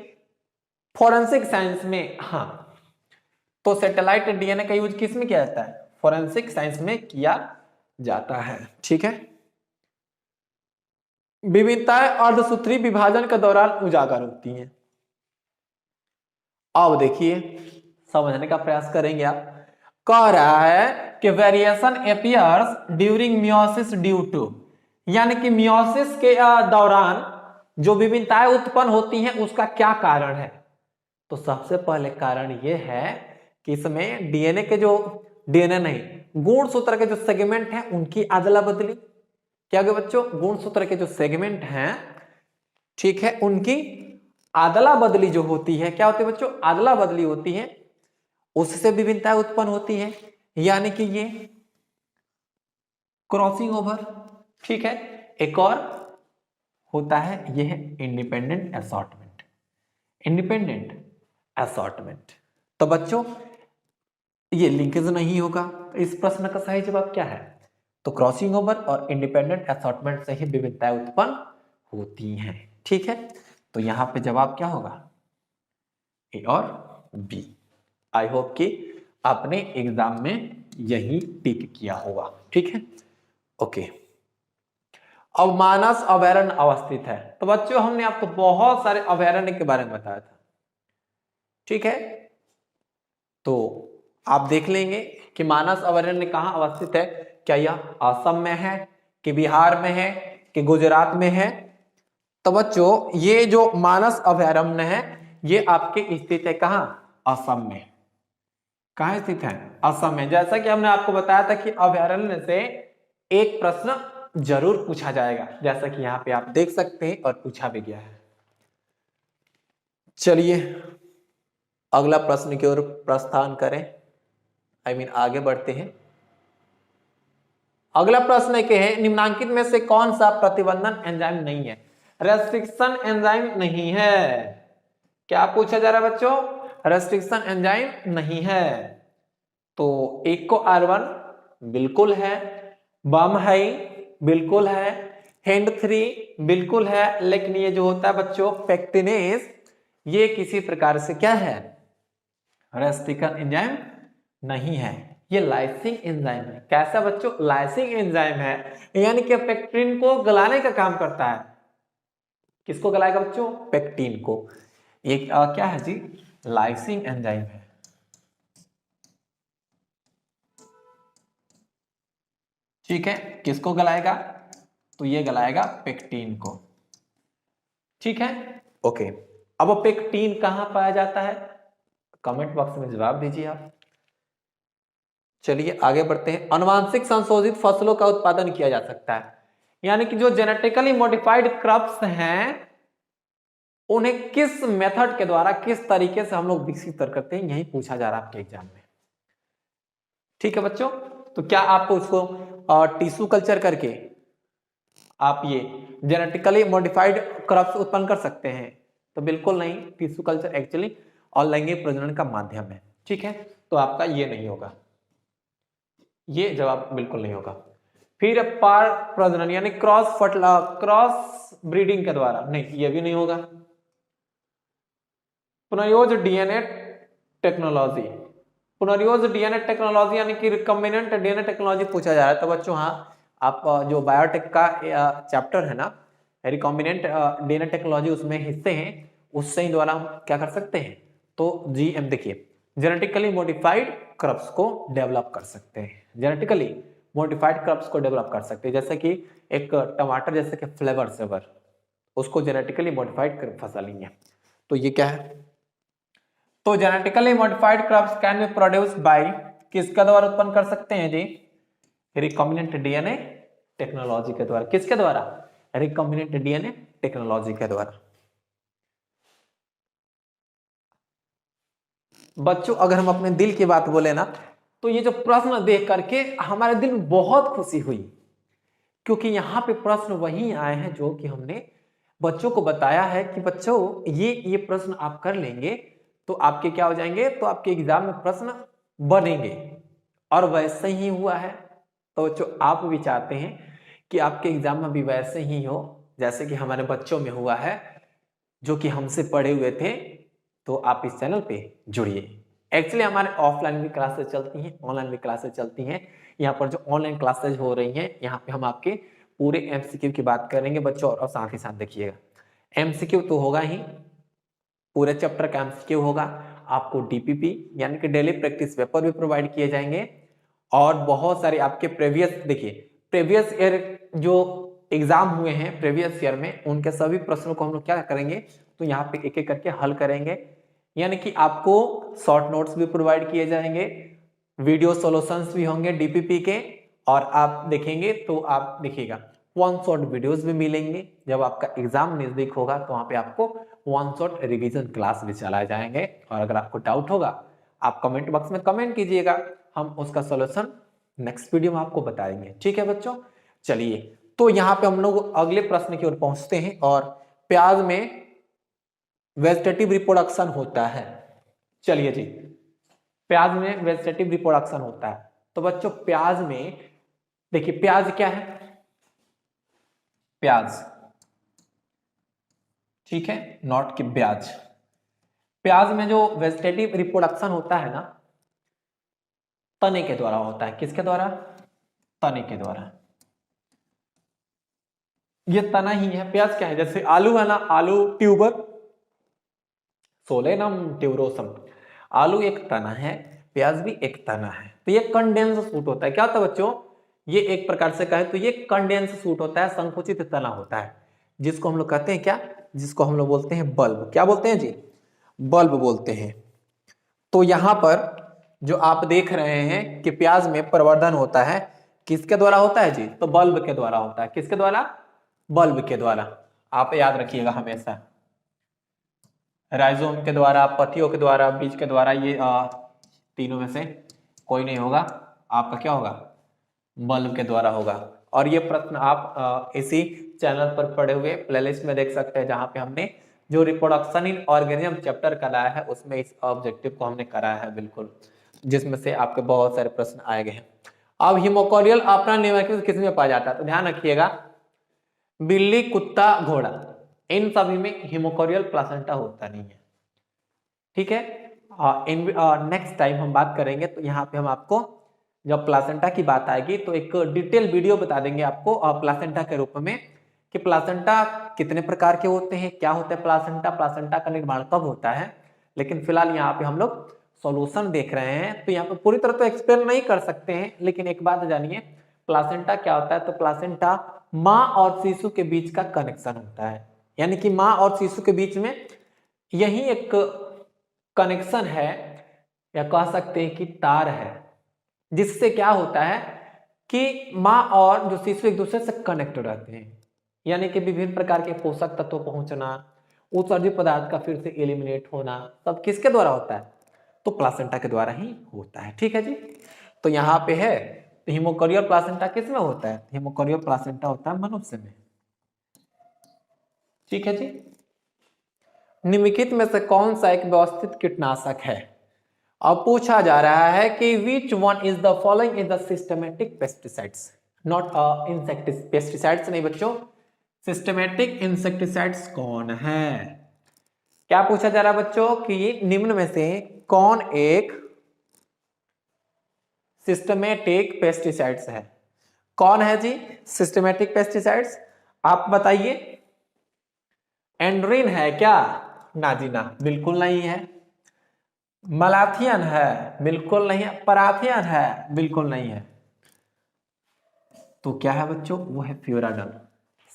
फोरेंसिक साइंस में हाँ। तो सैटेलाइट डीएनए का यूज किस में किया जाता है? फोरेंसिक साइंस में किया जाता है। ठीक है, विविधताएं अर्धसूत्री विभाजन के दौरान उजागर होती हैं। अब देखिए, समझने का प्रयास करेंगे आप। कह रहा है कि variation appears during meiosis due to, यानी कि मियोसिस के दौरान जो विभिन्नताएं उत्पन्न होती हैं उसका क्या कारण है? तो सबसे पहले कारण यह है कि इसमें डीएनए के जो डीएनए नहीं, गुणसूत्र के जो सेगमेंट हैं उनकी अदला बदली। क्या होगा बच्चों? गुणसूत्र के जो सेगमेंट हैं, ठीक है, उनकी अदला बदली जो होती है, क्या होती है बच्चों? अदला बदली होती है, उससे विभिन्नताएं उत्पन्न होती है, यानी कि ये क्रॉसिंग ओवर। ठीक है, एक और होता है यह इंडिपेंडेंट असॉर्टमेंट। इंडिपेंडेंट असॉर्टमेंट, तो बच्चों ये लिंकेज नहीं होगा। तो इस प्रश्न का सही जवाब क्या है? तो क्रॉसिंग ओवर और इंडिपेंडेंट असॉर्टमेंट से ही विभिन्नताएं उत्पन्न होती हैं। ठीक है, तो यहां पे जवाब क्या होगा? ए और बी। आई होप कि आपने एग्जाम में यही टिक किया होगा। ठीक है, ओके। अब मानस अभयारण्य अवस्थित है, तो बच्चों हमने आपको बहुत सारे अभयारण्य के बारे में बताया था। ठीक है, तो आप देख लेंगे कि मानस अभयारण्य कहां अवस्थित है। क्या यह असम में है, कि बिहार में है, कि गुजरात में है? तो बच्चों ये जो मानस अभयारण्य है ये आपके स्थित है कहां? असम में। कहां स्थित है? असम में। जैसा कि हमने आपको बताया था कि अभयारण्य से एक प्रश्न जरूर पूछा जाएगा, जैसा कि यहां पे आप देख सकते हैं और पूछा भी गया है। चलिए अगला प्रश्न की ओर प्रस्थान करें, आगे बढ़ते हैं। अगला प्रश्न क्या है? निम्नांकित में से कौन सा प्रतिबंधन एंजाइम नहीं है? रेस्ट्रिक्शन एंजाइम नहीं है। क्या पूछा जा रहा है बच्चों? रेस्ट्रिक्शन एंजाइम नहीं है। तो एक को R1 बिल्कुल है, बम है बिल्कुल है, हैंड 3 बिल्कुल है, लेकिन ये जो होता है बच्चों पेक्टिनेस, ये किसी प्रकार से क्या है? रेस्ट्रिक्शन एंजाइम नहीं है, ये लाइसिंग एंजाइम है। कैसा बच्चों? लाइसिंग एंजाइम है, यानी कि पेक्टिन को गलाने का काम करता है। किसको गलाएगा बच्चों? पेक्टिन को। ये क्या है जी? लाइसिंग एंजाइम है। ठीक है, किसको गलाएगा? तो ये गलाएगा पेक्टिन को। ठीक है, ओके। अब पेक्टिन कहां पाया जाता है? कमेंट बॉक्स में जवाब दीजिए आप। चलिए आगे बढ़ते हैं। अनुवांशिक संशोधित फसलों का उत्पादन किया जा सकता है, यानी कि जो जेनेटिकली मॉडिफाइड क्रॉप्स हैं उन्हें किस मेथड के द्वारा, किस तरीके से हम लोग विकसित करते हैं, यही पूछा जा रहा है आपके एग्जाम में। ठीक है बच्चों, तो क्या आप उसको टिश्यू कल्चर करके आप ये जेनेटिकली मॉडिफाइड क्रॉप्स उत्पन्न कर सकते हैं? तो बिल्कुल नहीं, टिश्यू कल्चर एक्चुअली अलैंगिक प्रजनन का माध्यम है। ठीक है, तो आपका ये नहीं होगा, ये जवाब बिल्कुल नहीं होगा। फिर पार प्रजनन यानी क्रॉस ब्रीडिंग के द्वारा, नहीं ये भी नहीं होगा। पुनर्योज डीएनए टेक्नोलॉजी, पुनर्योज डीएनए टेक्नोलॉजी यानी कि रिकॉम्बिनेंट डीएनए टेक्नोलॉजी पूछा जा रहा है। तो बच्चों हाँ, आप जो बायोटेक का चैप्टर है ना, रिकॉम्बिनेंट डीएनए टेक्नोलॉजी, उसमें हिस्से हैं, उससे ही द्वारा हम क्या कर सकते हैं, तो जीएम देखिए जेनेटिकली मॉडिफाइड क्रॉप्स को डेवलप कर सकते हैं, जेनेटिकली मॉडिफाइड क्रॉप्स को डेवलप कर सकते हैं। जैसे कि एक टमाटर जैसे कि फ्लेवर सेवर, उसको जेनेटिकली मॉडिफाइड फसल ही है। तो ये क्या है, तो genetically modified crops can be produced by, किसके द्वारा उत्पन्न कर सकते हैं जी, रिकॉम्बिनेंट डीएनए टेक्नोलॉजी के द्वारा। किसके द्वारा, रिकॉम्बिनेंट डीएनए टेक्नोलॉजी के द्वारा। बच्चों अगर हम अपने दिल की बात बोले ना, तो ये जो प्रश्न देख करके हमारे दिल में बहुत खुशी हुई, क्योंकि यहाँ पे प्रश्न वही आए हैं जो कि हमने बच्चों को बताया है कि बच्चों ये प्रश्न आप कर लेंगे तो आपके क्या हो जाएंगे, तो आपके एग्जाम में प्रश्न बनेंगे, और वैसे ही हुआ है। तो बच्चों आप भी चाहते हैं कि आपके एग्जाम में भी वैसे ही हो जैसे कि हमारे बच्चों में हुआ है, जो कि हमसे पढ़े हुए थे। तो आप इस चैनल पे जुड़िए। एक्चुअली हमारे ऑफलाइन भी क्लासेस चलती हैं, ऑनलाइन भी क्लासेस चलती हैं। यहाँ पर जो ऑनलाइन क्लासेस हो रही हैं, यहाँ पे हम आपके पूरे एमसीक्यू की बात करेंगे बच्चों, और साथ ही साथ देखिएगा एमसीक्यू तो होगा ही, पूरे चैप्टर का एमसीक्यू होगा, आपको डीपीपी यानी कि डेली प्रैक्टिस पेपर भी प्रोवाइड किए जाएंगे, और बहुत सारे आपके प्रीवियस, देखिए प्रीवियस ईयर जो एग्जाम हुए हैं प्रीवियस ईयर में, उनके सभी प्रश्नों को हम लोग क्या करेंगे, तो यहाँ पे एक एक करके हल करेंगे। यानी कि आपको शॉर्ट नोट्स भी प्रोवाइड किए जाएंगे, वीडियो सॉल्यूशंस भी होंगे डीपीपी के, और आप देखेंगे तो आप देखिएगा वन शॉट वीडियोस भी मिलेंगे। जब आपका एग्जाम नजदीक होगा तो वहां पे आपको वन शॉट रिवीजन क्लास भी चलाए जाएंगे, और अगर आपको डाउट होगा आप कमेंट बॉक्स में कमेंट कीजिएगा, हम उसका सॉल्यूशन नेक्स्ट वीडियो में आपको बताएंगे। ठीक है बच्चों, चलिए तो यहाँ पे हम लोग अगले प्रश्न की ओर पहुंचते हैं, और प्याज में वेजिटेटिव रिप्रोडक्शन होता है। चलिए जी, प्याज में वेजिटेटिव रिप्रोडक्शन होता है। तो बच्चों प्याज में देखिए, प्याज क्या है, प्याज, ठीक है, नॉट कि ब्याज। प्याज में जो वेजिटेटिव रिप्रोडक्शन होता है ना, तने के द्वारा होता है। किसके द्वारा, तने के द्वारा। ये तना ही है। प्याज क्या है, जैसे आलू है ना, आलू ट्यूबर, सोलेनम ट्यूबरोसम, आलू एक तना है, प्याज भी एक तना है। तो ये कंडेंस सूट होता है। क्या होता है बच्चों, ये एक प्रकार से कहे तो ये कंडेंस सूट होता है, संकुचित तना होता है, जिसको हम लोग कहते हैं क्या, जिसको हम लोग बोलते हैं बल्ब। क्या बोलते हैं जी, बल्ब बोलते हैं। तो यहां पर जो आप देख रहे हैं कि प्याज में प्रवर्धन होता है, किसके द्वारा होता है जी, तो बल्ब के द्वारा होता है। किसके द्वारा, बल्ब के द्वारा। आप याद रखिएगा हमेशा, राइजोम के द्वारा, पत्तियों के द्वारा, बीज के द्वारा, ये तीनों में से कोई नहीं होगा, आपका क्या होगा, बल्ब के द्वारा होगा। और ये प्रश्न आप इसी चैनल पर पढ़े हुए प्लेलिस्ट में देख सकते हैं, जहां पे हमने जो रिप्रोडक्शन इन ऑर्गेनिज्म चैप्टर कराया है, उसमें इस ऑब्जेक्टिव को हमने कराया है बिल्कुल, जिसमें से आपके बहुत सारे प्रश्न आए गए हैं। अब हिमोकोरियल अपना निम्नलिखित किस में पाया जाता है, तो ध्यान रखिएगा, बिल्ली, कुत्ता, घोड़ा, इन सभी में हिमोकोरियल प्लासेंटा होता नहीं है। ठीक है, नेक्स्ट टाइम हम बात करेंगे, तो यहाँ पे हम आपको जब प्लासेंटा की बात आएगी तो एक डिटेल वीडियो बता देंगे आपको प्लासेंटा के रूप में, कि प्लासेंटा कितने प्रकार के होते हैं, क्या होता है प्लासेंटा, प्लासेंटा का निर्माण कब होता है। लेकिन फिलहाल यहाँ पे हम लोग सॉल्यूशन देख रहे हैं, तो यहाँ पे पूरी तरह तो एक्सप्लेन नहीं कर सकते हैं, लेकिन एक बात जानिए, प्लासेंटा क्या होता है, तो प्लासेंटा माँ और शिशु के बीच का कनेक्शन होता है। यानी कि माँ और शिशु के बीच में यही एक कनेक्शन है, या कह सकते हैं कि तार है, जिससे क्या होता है कि माँ और जो शिशु एक दूसरे से कनेक्ट रहते हैं। यानी कि विभिन्न प्रकार के पोषक तत्व पहुंचना, उत्सर्जित पदार्थ का फिर से एलिमिनेट होना, सब किसके द्वारा होता है, तो प्लासेंटा के द्वारा ही होता है। ठीक है जी, तो यहाँ पे है, तो हिमोकोरियल प्लासेंटा किस में होता है, हिमोकोरियल प्लासेंटा होता है मनुष्य में। ठीक है जी, निम्नलिखित में से कौन सा एक व्यवस्थित कीटनाशक है। अब पूछा जा रहा है कि which one is the following is the systematic pesticides. Not इंसेक्टिस pesticides नहीं बच्चों, सिस्टमेटिक इंसेक्टिसाइड्स कौन है? क्या पूछा जा रहा है बच्चों कि निम्न में से कौन एक सिस्टमेटिक पेस्टिसाइड्स है? कौन है जी सिस्टमेटिक पेस्टिसाइड्स? आप बताइए। एंड्रीन है क्या? ना जी ना, बिल्कुल नहीं है। मलाथियन है? बिल्कुल नहीं है। पराथियन है? बिल्कुल नहीं है। तो क्या है बच्चों? वो है फ्यूराडन।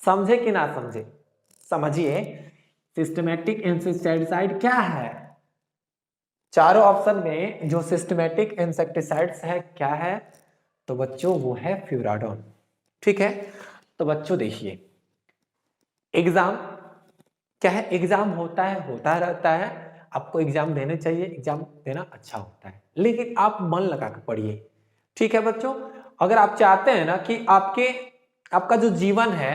समझे कि ना समझे? समझिए, सिस्टमेटिक इंसेक्टिसाइड क्या है? चारों ऑप्शन में जो सिस्टमेटिक इंसेक्टिसाइड्स है क्या है? तो बच्चों वो है फ्यूराडोन। ठीक है, तो बच्चों देखिए, एग्जाम क्या है? एग्जाम होता रहता है, आपको एग्जाम देने चाहिए, एग्जाम देना अच्छा होता है, लेकिन आप मन लगा कर पढ़िए। ठीक है बच्चों, अगर आप चाहते हैं ना कि आपका जो जीवन है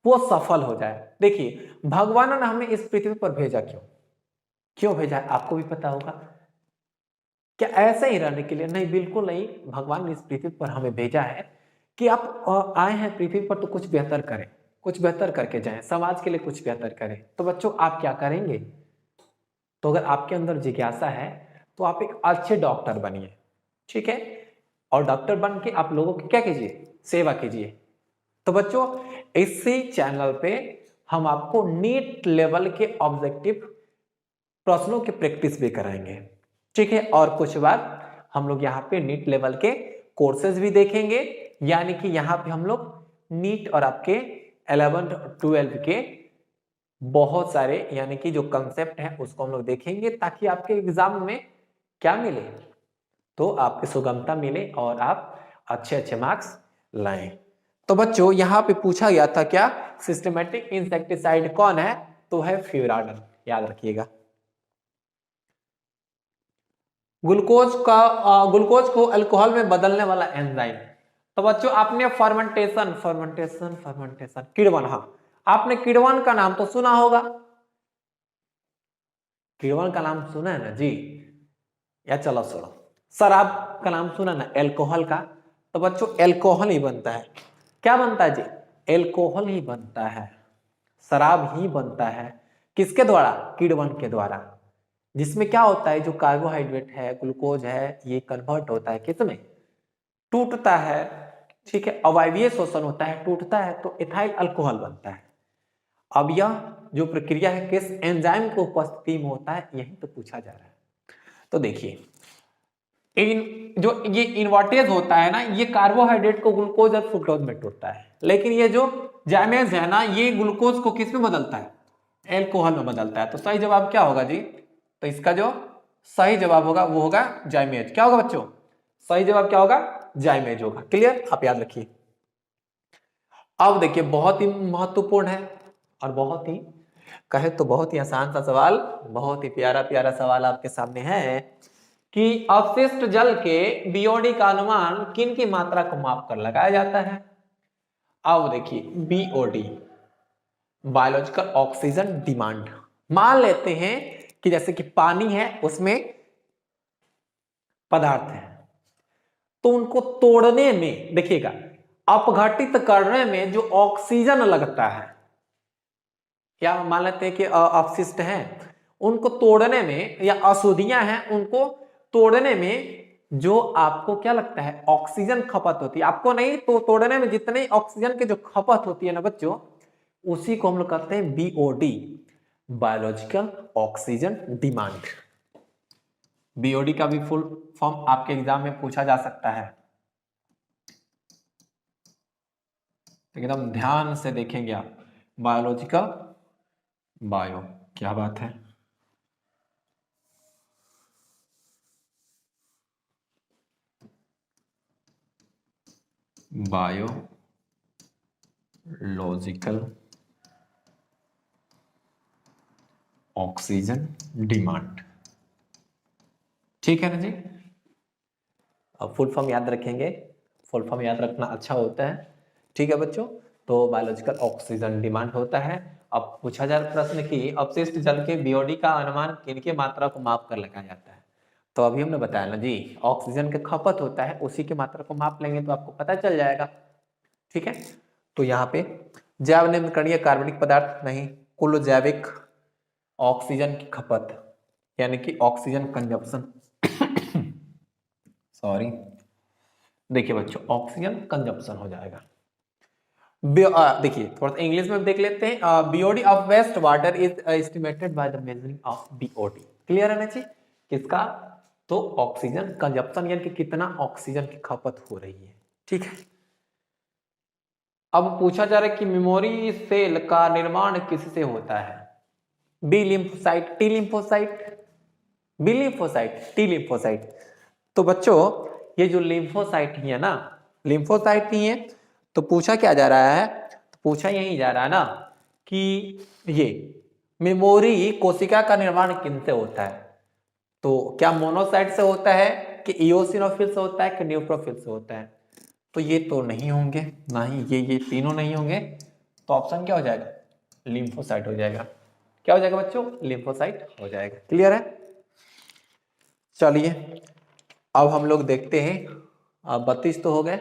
वो सफल हो जाए, देखिए भगवान ने हमें इस पृथ्वी पर भेजा क्यों? क्यों भेजा है आपको भी पता होगा। क्या ऐसे ही रहने के लिए? नहीं, बिल्कुल नहीं। भगवान ने इस पृथ्वी पर हमें भेजा है कि आप आए हैं पृथ्वी पर तो कुछ बेहतर करें, कुछ बेहतर करके जाएं, समाज के लिए कुछ बेहतर करें। तो बच्चों आप क्या करेंगे? तो अगर आपके अंदर जिज्ञासा है तो आप एक अच्छे डॉक्टर बनिए। ठीक है, और डॉक्टर बन के आप लोगों की क्या कीजिए? सेवा कीजिए। तो बच्चों इसी चैनल पे हम आपको नीट लेवल के ऑब्जेक्टिव प्रश्नों की प्रैक्टिस भी कराएंगे। ठीक है, और कुछ बार हम लोग यहाँ पे नीट लेवल के कोर्सेज भी देखेंगे, यानी कि यहाँ पे हम लोग नीट और आपके 11th-12th के बहुत सारे यानी कि जो कंसेप्ट है उसको हम लोग देखेंगे, ताकि आपके एग्जाम में क्या मिले? तो आपकी सुगमता मिले और आप अच्छे अच्छे मार्क्स लाएं। तो बच्चों यहाँ पे पूछा गया था क्या? सिस्टमेटिक इंसेक्टिसाइड कौन है? तो है फ्यूराडन, याद रखिएगा। ग्लूकोज को अल्कोहल में बदलने वाला एंजाइम। तो बच्चों आपने फर्मेंटेशन किण्वन, हाँ आपने किण्वन का नाम तो सुना होगा। किण्वन का नाम सुना है ना जी? या चलो सुनो, शराब का नाम सुना ना, एल्कोहल का। तो बच्चों एल्कोहल ही बनता है। क्या बनता है जी? एल्कोहल ही बनता है, शराब ही बनता है। किसके द्वारा? किण्वन के द्वारा। जिसमें क्या होता है, जो कार्बोहाइड्रेट है, ग्लूकोज है, ये कन्वर्ट होता है किसमें? टूटता है। ठीक है, अवायवीय शोषण होता है, टूटता है, तो इथाइल अल्कोहल बनता है। अब यह जो प्रक्रिया है किस एंजाइम की उपस्थिति में होता है, यही तो पूछा जा रहा है। तो देखिए जो ये इन्वर्टेज होता है ना, ये कार्बोहाइड्रेट को ग्लूकोज और फ्रुक्टोज में तोड़ता है, लेकिन ये जो जाइमेज है ना, ये ग्लूकोज को किस में बदलता है? एल्कोहल में बदलता है। तो सही जवाब क्या होगा जी? तो इसका जो सही जवाब होगा वो होगा जाइमेज। क्या होगा बच्चों? सही जवाब क्या होगा? जाइमेज होगा। क्लियर? आप याद रखिए। अब देखिए बहुत ही महत्वपूर्ण है और बहुत ही कहे तो बहुत ही आसान सा सवाल, बहुत ही प्यारा प्यारा सवाल आपके सामने है कि अपशिष्ट जल के बीओडी का अनुमान किन की मात्रा को माप कर लगाया जाता है? अब देखिए बीओडी, बायोलॉजिकल ऑक्सीजन डिमांड। मान लेते हैं कि जैसे कि पानी है, उसमें पदार्थ है, तो उनको तोड़ने में देखिएगा, अपघटित करने में जो ऑक्सीजन लगता है, या मान लेते हैं कि अपशिष्ट हैं, उनको तोड़ने में, या अशुद्धियां हैं उनको तोड़ने में जो आपको क्या लगता है? ऑक्सीजन खपत होती है। आपको नहीं, तो तोड़ने में जितने ऑक्सीजन की जो खपत होती है ना बच्चों, उसी को हम लोग कहते हैं BOD, biological oxygen demand. BOD का भी फुल फॉर्म आपके एग्जाम में पूछा जा सकता है, एकदम ध्यान से देखेंगे आप। बायोलॉजिकल, बायो, क्या बात है, बायोलॉजिकल ऑक्सीजन डिमांड। ठीक है ना जी? अब फुल फॉर्म याद रखेंगे, फुल फॉर्म याद रखना अच्छा होता है। ठीक है बच्चों, तो बायोलॉजिकल ऑक्सीजन डिमांड होता है। अब पूछा जा रहा प्रश्न कि अपशिष्ट जल के बीओडी का अनुमान किनके मात्रा को माप कर लगाया जाता है? तो अभी हमने बताया ना जी, ऑक्सीजन के खपत होता है, उसी की मात्रा को माप लेंगे तो आपको पता चल जाएगा। ठीक है, तो यहाँ पे जैव निम्नकणीय कार्बनिक पदार्थ नहीं, कुल जैविक ऑक्सीजन की खपत यानी कि ऑक्सीजन कंजप्शन सॉरी, देखिए बच्चों ऑक्सीजन कंजप्शन हो जाएगा। देखिए थोड़ा सा इंग्लिश में देख लेते हैं। BOD of waste water is estimated by the measuring of BOD. Clear है ना जी? किसका? तो ऑक्सीजन कंजप्शन यानी कि कितना ऑक्सीजन की खपत हो रही है। ठीक है, अब पूछा जा रहा है कि मेमोरी सेल का निर्माण किससे होता है? B lymphocyte, T lymphocyte, B lymphocyte, T lymphocyte. तो बच्चों ये जो लिम्फोसाइट ही है ना, लिम्फोसाइट ही है, तो पूछा क्या जा रहा है? तो पूछा यही जा रहा है ना कि ये मेमोरी कोशिका का निर्माण किनसे होता है? तो क्या मोनोसाइट से होता है कि इओसिनोफिल से होता है कि न्यूट्रोफिल से होता है? तो ये तो नहीं होंगे, ना ही ये तीनों नहीं होंगे, तो ऑप्शन क्या हो जाएगा? लिम्फोसाइट हो जाएगा। क्या हो जाएगा बच्चों? लिम्फोसाइट हो जाएगा। क्लियर है? चलिए अब हम लोग देखते हैं, 32 तो हो गए।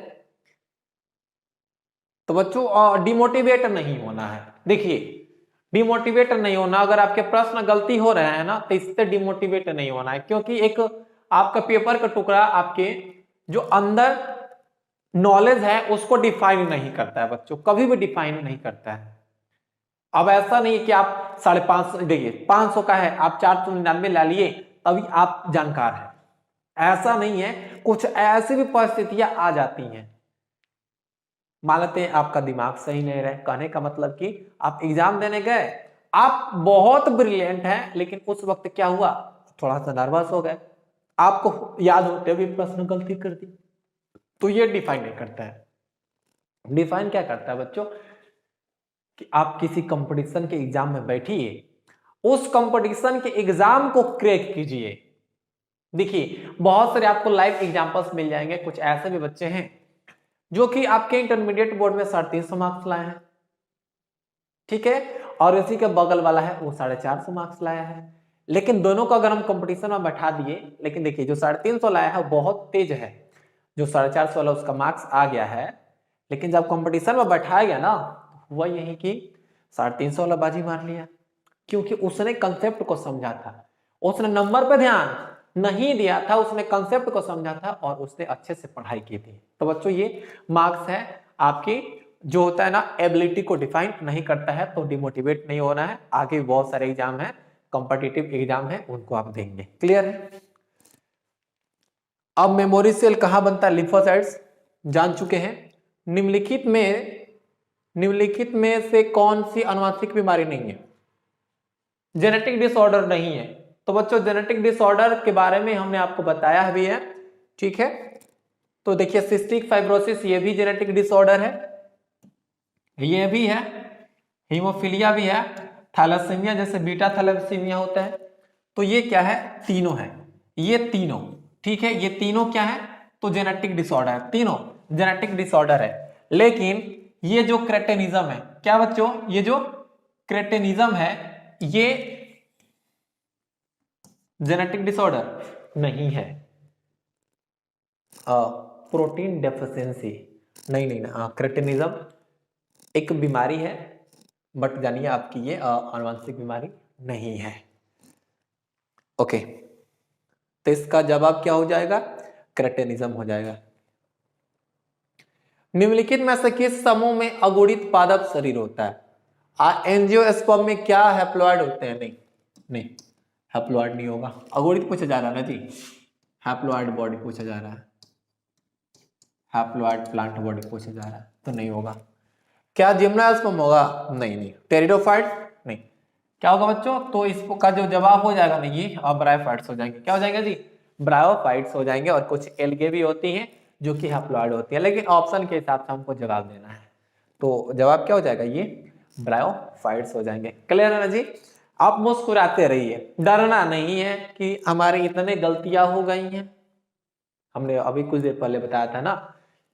तो बच्चों डिमोटिवेट नहीं होना है। देखिए डिमोटिवेट नहीं होना, अगर आपके प्रश्न गलती हो रहे हैं ना तो इससे डिमोटिवेट नहीं होना है, क्योंकि एक आपका पेपर का टुकड़ा आपके जो अंदर नॉलेज है उसको डिफाइन नहीं करता है बच्चों, कभी भी डिफाइन नहीं करता है। अब ऐसा नहीं है कि आप 550, देखिए 500 का है आप 499 ला लिए तभी आप जानकार हैं, ऐसा नहीं है। कुछ ऐसी भी परिस्थितियां आ जाती हैं, मान लेते हैं आपका दिमाग सही नहीं रहे, कहने का मतलब कि आप एग्जाम देने गए, आप बहुत ब्रिलियंट हैं, लेकिन उस वक्त क्या हुआ, थोड़ा सा नर्वस हो गए, आपको याद होते हुए प्रश्न गलती कर दी। तो ये डिफाइन नहीं करता है। डिफाइन क्या करता है बच्चों कि आप किसी कंपटीशन के एग्जाम में बैठिए, उस कंपटीशन के एग्जाम को क्रैक कीजिए। देखिए बहुत सारे आपको लाइव एग्जांपल्स मिल जाएंगे, कुछ ऐसे भी बच्चे हैं जो कि आपके इंटरमीडिएट बोर्ड में 350 मार्क्स लाए हैं, ठीक है, और इसी के बगल वाला है वो 450 मार्क्स लाया है। लेकिन दोनों को अगर हम कंपटीशन में बैठा दिए, लेकिन देखिए जो 350 लाया है बहुत तेज है, जो 450 वाला उसका मार्क्स आ गया है, लेकिन जब कंपटीशन में बैठाया गया ना हुआ यही कि 350 वाला बाजी मार लिया, क्योंकि उसने कंसेप्ट को समझा था, उसने नंबर पे ध्यान नहीं दिया था, उसने कंसेप्ट को समझा था और उसने अच्छे से पढ़ाई की थी। तो बच्चों ये मार्क्स है आपकी, जो होता है ना एबिलिटी को डिफाइन नहीं करता है, तो डिमोटिवेट नहीं होना है। आगे भी बहुत सारे एग्जाम है, कॉम्पिटिटिव एग्जाम है, उनको आप देंगे। क्लियर है? अब मेमोरी सेल कहां बनता है? लिम्फोसाइट्स जान चुके हैं। निम्नलिखित में से कौन सी आनुवंशिक बीमारी नहीं है? जेनेटिक डिसऑर्डर नहीं है। तो बच्चों जेनेटिक डिसऑर्डर के बारे में हमने आपको बताया भी है, ठीक है। तो देखिए सिस्टिक फाइब्रोसिस ये भी जेनेटिक डिसऑर्डर है, ये भी है, हीमोफीलिया भी है, थैलेसीमिया जैसे बीटा थैलेसीमिया होता है। तो ये क्या है? तीनों है, ये तीनों, ठीक है, ये तीनों क्या है? तो जेनेटिक डिसऑर्डर है, तीनों जेनेटिक डिसऑर्डर है। लेकिन ये जो क्रेटेनिज्म है, क्या बच्चों, ये जो क्रेटेनिज्म है ये जेनेटिक डिसऑर्डर नहीं है। प्रोटीन डेफिशिएंसी नहीं, क्रेटेनिज्म एक बीमारी है, बट जानिए आपकी ये आनुवंशिक बीमारी नहीं है। ओके, तो इसका जवाब क्या हो जाएगा? क्रेटेनिज्म हो जाएगा। निम्नलिखित में से किस समूह में अगुणित पादप शरीर होता है? एंजियोस्पर्म में क्या हैप्लॉइड होते हैं? नहीं हैप्लॉइड नहीं होगा। अगुणित पूछा जा रहा है ना जी, हैप्लॉइड बॉडी पूछा जा रहा है, हैप्लॉइड प्लांट बॉडी पूछा जा रहा है, तो नहीं होगा। क्या जिम्नोस्पर्म होगा? नहीं। टेरिडोफाइट? नहीं। क्या होगा बच्चों? तो इसका जो जवाब हो जाएगा ना ये ब्रायोफाइट्स हो जाएंगे। क्या हो जाएगा जी? ब्रायोफाइट्स हो जाएंगे। और कुछ एल्गे भी होती हैं जो कि हैप्लॉइड होती है, लेकिन ऑप्शन के हिसाब से हमको जवाब देना है, तो जवाब क्या हो जाएगा? ये ब्रायोफाइट्स हो जाएंगे। क्लियर है ना जी? आप मुस्कुराते रहिए, डरना नहीं है कि हमारे इतने गलतियां हो गई हैं। हमने अभी कुछ देर पहले बताया था ना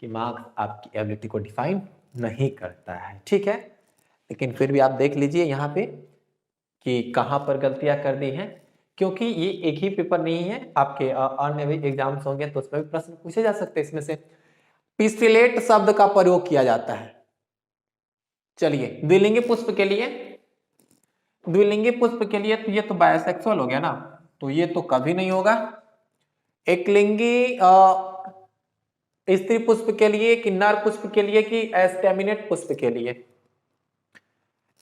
कि मार्क्स आपकी एबिलिटी को डिफाइन नहीं करता है, ठीक है। लेकिन फिर भी आप देख लीजिए यहाँ पे कि कहाँ पर गलतियां कर दी हैं, क्योंकि ये एक ही पेपर नहीं है, आपके अन्य भी एग्जाम्स होंगे तो उसमें भी प्रश्न पूछे जा सकते हैं इसमें से। पिस्टिलेट शब्द का प्रयोग किया जाता है? चलिए, द्विलिंगी पुष्प के लिए, द्विलिंगी पुष्प के लिए तो ये तो बायसेक्सुअल हो गया ना, तो ये तो कभी नहीं होगा। एकलिंगी स्त्री पुष्प के लिए कि नर पुष्प के लिए कि एस्टेमिनेट पुष्प के लिए?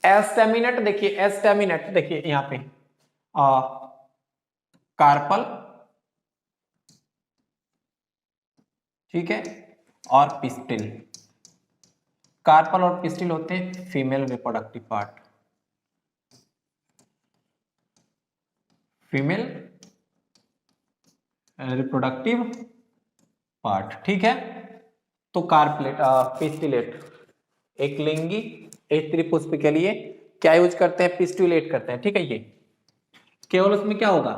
एस्टेमिनेट देखिए, एस्टेमिनेट देखिए यहां पे कार्पल, ठीक है, और पिस्टिल। कार्पल और पिस्टिल होते हैं female reproductive part, female reproductive part, ठीक है। तो कार्पलेट पिस्टिलेट एक लिंगी स्त्री पुष्प के लिए क्या यूज करते हैं? पिस्टुलेट करते हैं, ठीक है। ये केवल उसमें क्या होगा?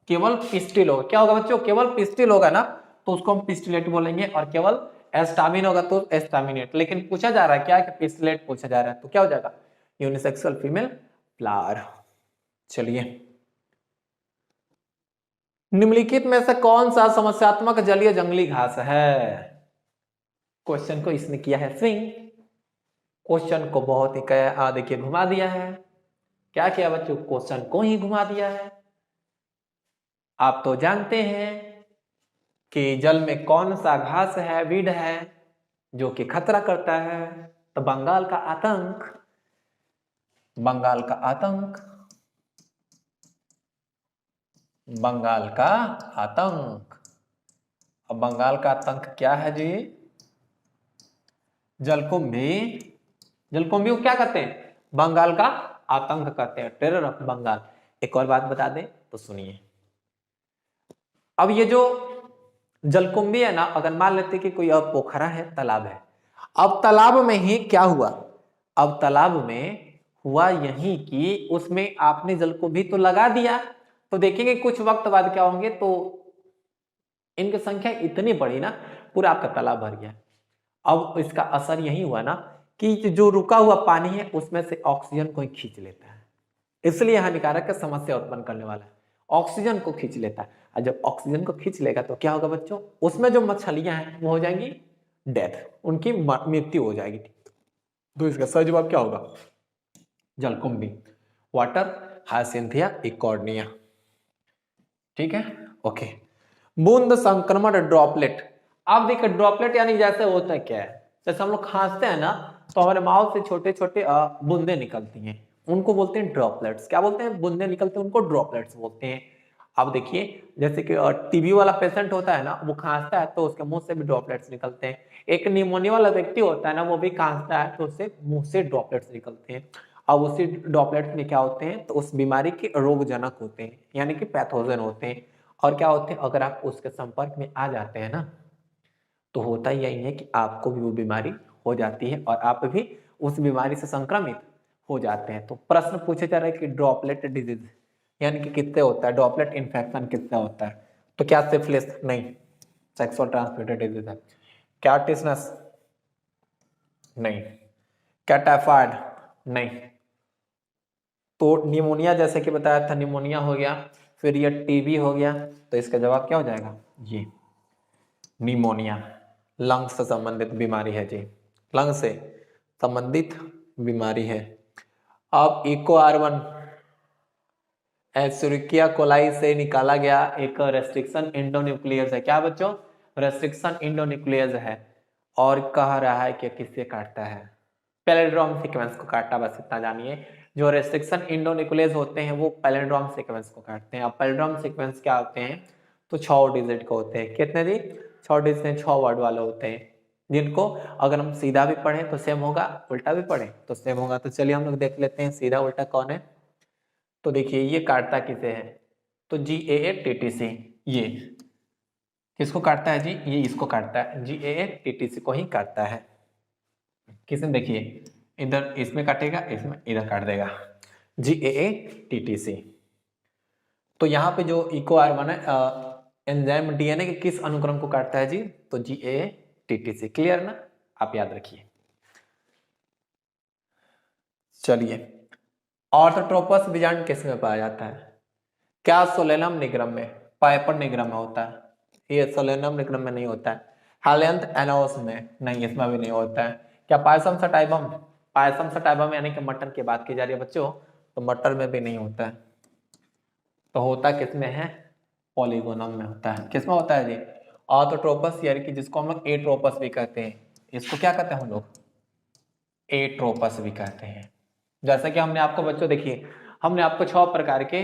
केवल पिस्टिल होगा। क्या होगा बच्चों? केवल पिस्टिल होगा ना, तो उसको हम पिस्टिलेट बोलेंगे, और केवल एस्टामिन होगा तो एस्टामिनेट। लेकिन पूछा जा रहा है क्या कि पिस्टिलेट पूछा जा रहा है, तो क्या हो जाएगा? Unisexual female flower. चलिए, निम्नलिखित में से कौन सा समस्यात्मक जलीय जंगली घास है? क्वेश्चन को इसने किया है स्विंग, क्वेश्चन को बहुत ही देखिए घुमा दिया है। क्या किया बच्चों? क्वेश्चन को ही घुमा दिया है। आप तो जानते हैं कि जल में कौन सा घास है, वीड है, जो कि खतरा करता है? तो बंगाल का आतंक, बंगाल का आतंक, बंगाल का आतंक। अब बंगाल का आतंक क्या है जी? जलकुंभी, जलकुंभी को क्या कहते हैं? बंगाल का आतंक कहते हैं, टेरर ऑफ बंगाल। एक और बात बता दें तो सुनिए, अब ये जो जलकुंभी है ना, अगर मान लेते कि कोई अब पोखरा है, तालाब है, अब तालाब में ही क्या हुआ? अब तालाब में हुआ यही कि उसमें आपने जलकुंभी तो लगा दिया, तो देखेंगे कुछ वक्त बाद क्या होंगे, तो इनकी संख्या इतनी बढ़ी ना, पूरा आपका तालाब भर गया। अब इसका असर यही हुआ ना कि जो रुका हुआ पानी है उसमें से ऑक्सीजन को ही खींच लेता है, इसलिए हानिकारक का समस्या उत्पन्न करने वाला है। ऑक्सीजन को खींच लेता है, और जब ऑक्सीजन को खींच लेगा तो क्या होगा बच्चों? उसमें जो मछलियां हैं वो हो जाएंगी डेथ, उनकी मृत्यु हो जाएगी। तो इसका सही जवाब क्या होगा? जलकुंभी, वाटर हाइसिंथिया इकॉर्निया, ठीक है, ओके। बूंद संक्रमण ड्रॉपलेट। आप देखिए ड्रॉपलेट यानी जैसे होता है क्या है, जैसे हम लोग खांसते हैं ना, तो हमारे माउथ से छोटे छोटे बूंदे निकलती हैं, उनको बोलते हैं ड्रॉपलेट्स। क्या बोलते हैं? बूंदे निकलते हैं, उनको ड्रॉपलेट्स बोलते हैं। अब देखिए, जैसे कि टीबी वाला पेशेंट होता है ना, वो खांसता है तो उसके मुंह से भी ड्रॉपलेट्स निकलते हैं। एक निमोनिया वाला व्यक्ति होता है ना, वो भी खांसता है तो उससे मुंह से ड्रॉपलेट्स निकलते हैं। अब उसी ड्रॉपलेट्स में क्या होते हैं? तो उस बीमारी के रोगजनक होते हैं, यानी कि पैथोजन होते हैं। और क्या होते हैं? अगर आप उसके संपर्क में आ जाते हैं ना, तो होता यही है कि आपको भी वो बीमारी हो जाती है और आप भी उस बीमारी से संक्रमित हो जाते हैं। तो प्रश्न पूछे जा रहा है कि ड्रॉपलेट डिजीज यानी कि कितने होता है, ड्रॉपलेट इन्फेक्शन कितना होता है? तो क्या सिफिलिस? नहीं, सेक्सुअल ट्रांसमिटेड डिजीज है। क्या टिसनस? नहीं। क्या टाइफाइड? नहीं। तो निमोनिया, जैसे कि बताया था, निमोनिया हो गया, फिर ये टीबी हो गया, तो इसका जवाब क्या हो जाएगा? ये निमोनिया लंग्स से संबंधित बीमारी है जी, लंग से संबंधित बीमारी है। अब इको आर1 एस्चुरिकिया कोलाई से निकाला गया एक रेस्ट्रिक्शन इंडोन्यूक्लियस है। क्या बच्चों? रेस्ट्रिक्शन इंडोन्यूक्लियस है, और कह रहा है कि किससे काटता है? पैलिंड्रोम सीक्वेंस को काटता, बस इतना जानिए। जो रेस्ट्रिक्शन इंडोन्यूक्लियस होते हैं वो पैलिंड्रोम सीक्वेंस को काटते हैं। अब पैलिंड्रोम सीक्वेंस क्या होते हैं? तो 6 डिजिट के होते हैं। कितने जी? 6 डिजिट, 6 वर्ड वाले होते हैं, जिनको अगर हम सीधा भी पढ़ें तो सेम होगा, उल्टा भी पढ़ें तो सेम होगा। तो चलिए हम लोग देख लेते हैं सीधा उल्टा कौन है। तो देखिए ये काटता किसे है? तो GAA-TTC, ये किसको काटता है जी? ये इसको काटता है, GAA-TTC को ही काटता है। किसने? देखिए इधर इसमें काटेगा, इसमें इधर काट देगा, GAA-TTC। तो यहाँ पे जो इको आर1 है, एंजाइम DNA के किस अनुक्रम को काटता है जी? तो GAA-TTC। क्लियर ना? आप याद रखिए। चलिए, ऑर्थोट्रोपस विजांड किस में पाया जाता है? क्या सोलेनम निग्रम में? पाइपर निग्रम में होता है? ये सोलेनम निग्रम में नहीं होता है। हालेंथ एनोस में नहीं, इसमें भी नहीं होता है। क्या पायसम सटाइबम, पायसम सटाइबम यानी कि मटन की बात की जा रही है बच्चों, तो मटर में भी नहीं होता है। तो होता किसमें है, पॉलीगोनम में होता है। किसमें होता है जी, ऑर्थोट्रोपस यानी कि जिसको हम लोग एट्रोपस भी कहते हैं। इसको क्या कहते हैं हम लोग, एट्रोपस भी कहते हैं। जैसा कि हमने आपको बच्चों देखिए, हमने आपको 6 प्रकार के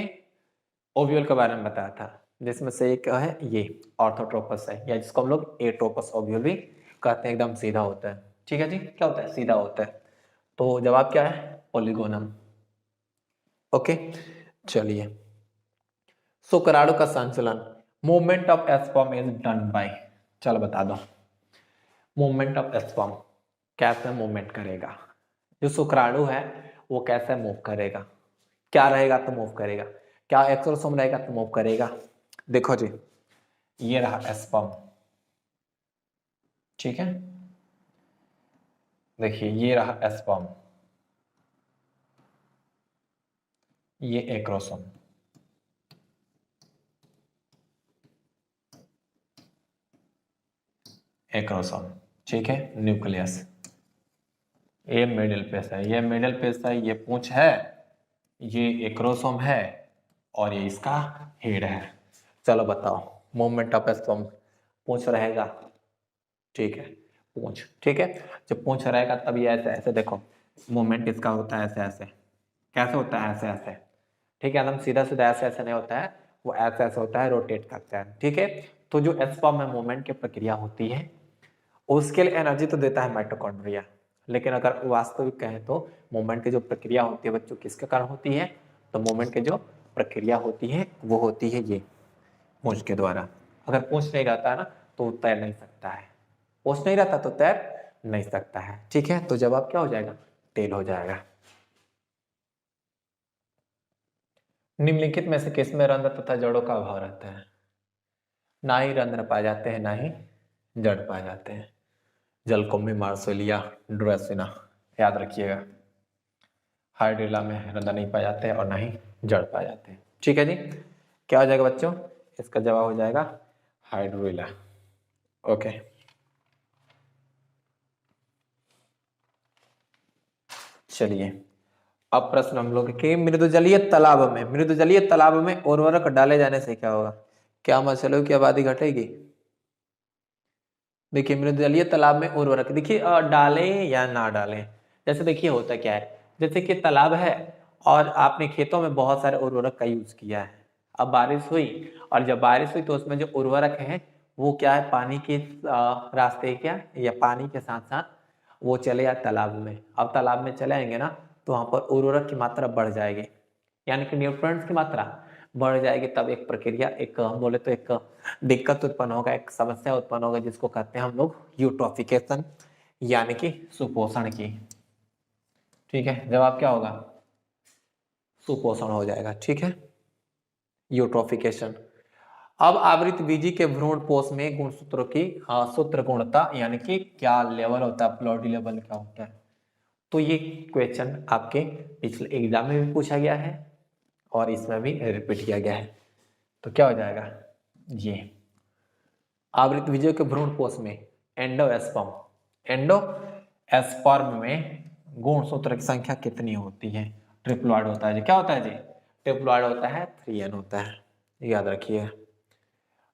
ओव्यूल के बारे में बताया था, जिसमें से एक है ये ऑर्थोट्रोपस है, या जिसको हम लोग एट्रोपस ओव्यूल भी कहते हैं। एकदम सीधा होता है। ठीक है जी, क्या होता है, सीधा होता है। तो जवाब क्या है, पॉलीगोनम। ओके, चलिए। शुक्राणु का संचलन, movement of sperm is done by, चलो बता दो। मूवमेंट ऑफ स्पर्म कैसे मूवमेंट करेगा, जो शुक्राणु है वो कैसे मूव करेगा, क्या रहेगा तो मूव करेगा, क्या एक्सोसोम रहेगा तो मूव करेगा। देखो जी, ये रहा स्पर्म, ठीक है, देखिए ये रहा स्पर्म, ये एक्रोसोम, एक्रोसोम, ठीक है, न्यूक्लियस, ये मिडिल पेस है, ये मिडिल पेस है, ये पूंछ है, ये एक्रोसोम है, और ये इसका हेड है। चलो बताओ, मूवमेंट ऑफ स्पर्म, पूंछ रहेगा, ठीक है, पूंछ, ठीक है, जब पूंछ रहेगा तब ये ऐसे ऐसे, देखो मूवमेंट इसका होता है ऐसे ऐसे, कैसे होता है, ऐसे ऐसे, ठीक है, एकदम सीधा सीधा ऐसे ऐसे नहीं होता है, वो ऐसे ऐसे होता है, रोटेट करता है, ठीक है। तो जो स्पर्म में मूवमेंट की प्रक्रिया होती है, उसके लिए एनर्जी तो देता है माइटोकॉन्ड्रिया, लेकिन अगर वास्तविक कहें तो मूवमेंट की जो प्रक्रिया होती है बच्चों, किसके कारण होती है, तो मूवमेंट की जो प्रक्रिया होती है वो होती है ये पूंछ के द्वारा। अगर पूंछ नहीं रहता है ना तो तैर नहीं सकता है, पूंछ नहीं रहता तो तैर नहीं सकता है, ठीक है। तो जवाब क्या हो जाएगा, टेल हो जाएगा। निम्नलिखित में से किसमें रंध्र तथा जड़ों का अभाव रहता है, ना ही रंध्र पाए जाते हैं ना ही जड़ पाए जाते हैं। जलकुंभी, मार्सोलिया, ड्रेसिना, याद रखिएगा, हाइड्रिला में रंध्र नहीं पाए जाते हैं और ना ही जड़ पाए जाते हैं, ठीक है जी। क्या हो जाएगा बच्चों, इसका जवाब हो जाएगा हाइड्रिला। ओके, चलिए अब प्रश्न हम लोग के, मृदुजलीय तालाब में, मृदुजलीय तालाब में उर्वरक डाले जाने से क्या होगा, क्या मछलियों की आबादी घटेगी। देखिए मृदुजलीय तालाब में उर्वरक, देखिए डालें या ना डालें, जैसे देखिए होता क्या है, जैसे कि तालाब है और आपने खेतों में बहुत सारे उर्वरक का यूज किया है, अब बारिश हुई, और जब बारिश हुई तो उसमें जो उर्वरक है वो क्या है, पानी के रास्ते क्या, या पानी के साथ साथ वो चले जाए तालाब में। अब तालाब में चले आएंगे ना तो वहां पर उर्वरक की मात्रा बढ़ जाएगी, यानी कि न्यूट्रिएंट्स की मात्रा बढ़ जाएगी। तब एक प्रक्रिया, एक बोले तो एक दिक्कत उत्पन्न होगा, एक समस्या उत्पन्न होगा, जिसको कहते हैं हम लोग यूट्रोफिकेशन, यानी कि सुपोषण की, ठीक है। जवाब क्या होगा, सुपोषण हो जाएगा, ठीक है, यूट्रोफिकेशन। अब आवृत बीजी के भ्रूण पोष में गुणसूत्रों की सूत्र गुणता, यानी कि क्या लेवल होता है, प्लॉडी लेवल क्या होता है। तो ये क्वेश्चन आपके पिछले एग्जाम में भी पूछा गया है और इसमें भी रिपीट किया गया है। तो क्या हो जाएगा, ये आवृत बीजों के भ्रूण पोष में एंडोस्पर्म, एंडोस्पर्म में गुणसूत्र की संख्या कितनी होती है, ट्रिप्लॉइड होता है जी, क्या होता है जी, ट्रिप्लॉइड होता है, 3n होता है, याद रखिए।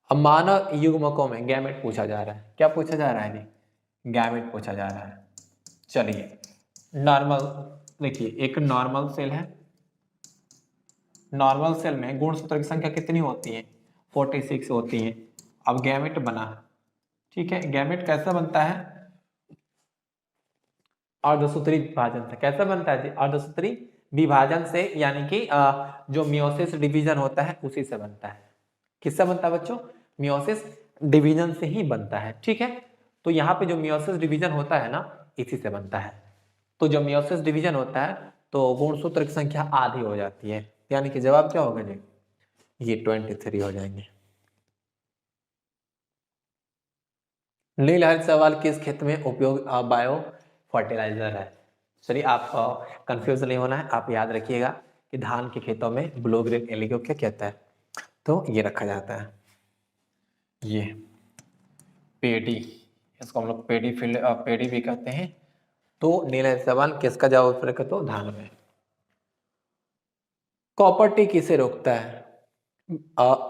अब मानव युग्मकों में गैमेट पूछा जा रहा है, क्या पूछा जा रहा है जी, गैमेट पूछा जा रहा है। चलिए नॉर्मल, देखिए एक नॉर्मल सेल है, नॉर्मल सेल में गुणसूत्र की संख्या कितनी होती है, 46 होती है। अब गैमेट बना, ठीक है, गैमेट कैसा बनता है, अर्धसूत्री विभाजन से। कैसा बनता है जी, अर्धसूत्री विभाजन से, यानी कि जो मियोसिस डिवीजन होता है उसी से बनता है। किससे बनता है बच्चों, मियोसिस डिवीजन से ही बनता है, ठीक है। तो यहाँ पे जो मियोसिस डिवीजन होता है ना, इसी से बनता है। तो जब मियोसिस डिवीजन होता है तो गुणसूत्र की संख्या आधी हो जाती है, यानी कि जवाब क्या होगा जी, ये 23 हो जाएंगे। नीलहर सवाल किस खेत में उपयोग बायो फर्टिलाइजर है। चलिए आप कंफ्यूज नहीं होना है, आप याद रखिएगा कि धान के खेतों में ब्लू ग्रीन एलिगो क्या कहता है, तो ये रखा जाता है, ये पेडी, इसको हम लोग पेडी भी कहते हैं। तो नीला सवाल किसका जवाब उत्तर तो धान में। कॉपर टी किसे रोकता है?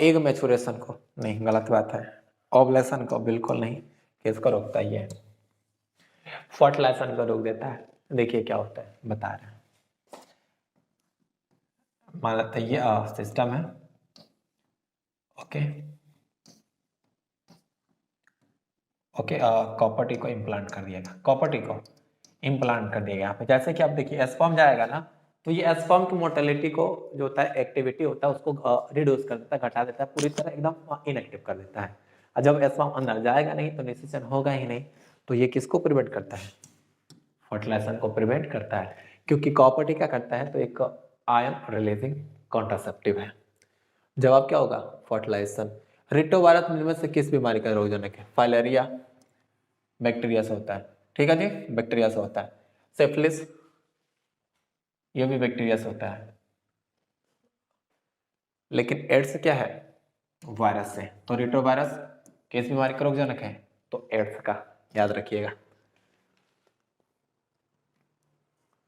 एग मैचुरेशन को नहीं, गलत बात है। ओवुलेशन को बिल्कुल नहीं। किसको रोकता है ये? फर्टिलाइजेशन को रोक देता है। देखिए क्या होता है, बता रहे हैं। मान लेते हैं ये सिस्टम है। ओके ओके, कॉपर टी को इम्प्लांट कर दिएगा, कॉपर टी को इम्प्लांट कर दिएगा यहाँ पे। जैसे कि आप देखिए स्पर्म जाएगा ना, तो ये स्पर्म की मोर्टेलिटी को जो होता है, एक्टिविटी होता है, उसको रिड्यूस कर देता है, घटा देता है, पूरी तरह एकदम इनएक्टिव कर देता है। और जब स्पर्म अंदर जाएगा नहीं तो निषेचन होगा ही नहीं। तो ये किसको प्रिवेंट करता है? फर्टिलाइजेशन को प्रिवेंट करता है, क्योंकि कॉपर टी क्या करता है, तो एक आयन रिलीजिंग कॉन्ट्रासेप्टिव है। जवाब क्या होगा? फर्टिलाइजेशन। रिटोवायरस इनमें से किस बीमारी का रोगजनक है? फाइलेरिया बैक्टीरिया से होता है, ठीक है जी, बैक्टीरिया से होता है। सिफिलिस ये भी बैक्टीरिया से होता है। लेकिन एड्स क्या है? वायरस से। तो रिटोवायरस किस बीमारी का रोगजनक है? तो एड्स का, याद रखिएगा।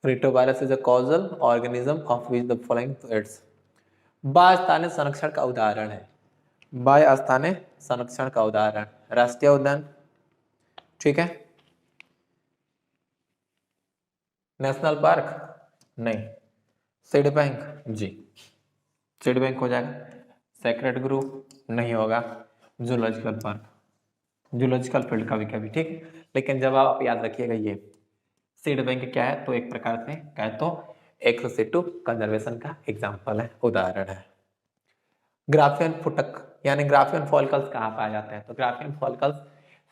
Retrovirus is a causal organism of which the following AIDS. बास्थानीय संरक्षण का उदाहरण है। बास्थानीय संरक्षण का उदाहरण राष्ट्रीय उद्यान, ठीक है। नेशनल पार्क नहीं। सीड बैंक जी, सीड बैंक हो जाएगा। सेक्रेट ग्रुप नहीं होगा। जूलॉजिकल पार्क, जूलॉजिकल फील्ड का भी कभी, ठीक। लेकिन जब आप याद रखिएगा ये सीड बैंक क्या है, तो एक प्रकार से कहे तो एक्सेसिव कंजर्वेशन का एग्जाम्पल है, उदाहरण है। ग्राफियन फुटक यानी ग्राफियन फॉलिकल्स कहाँ पाए जाते हैं? तो ग्राफियन फॉलिकल्स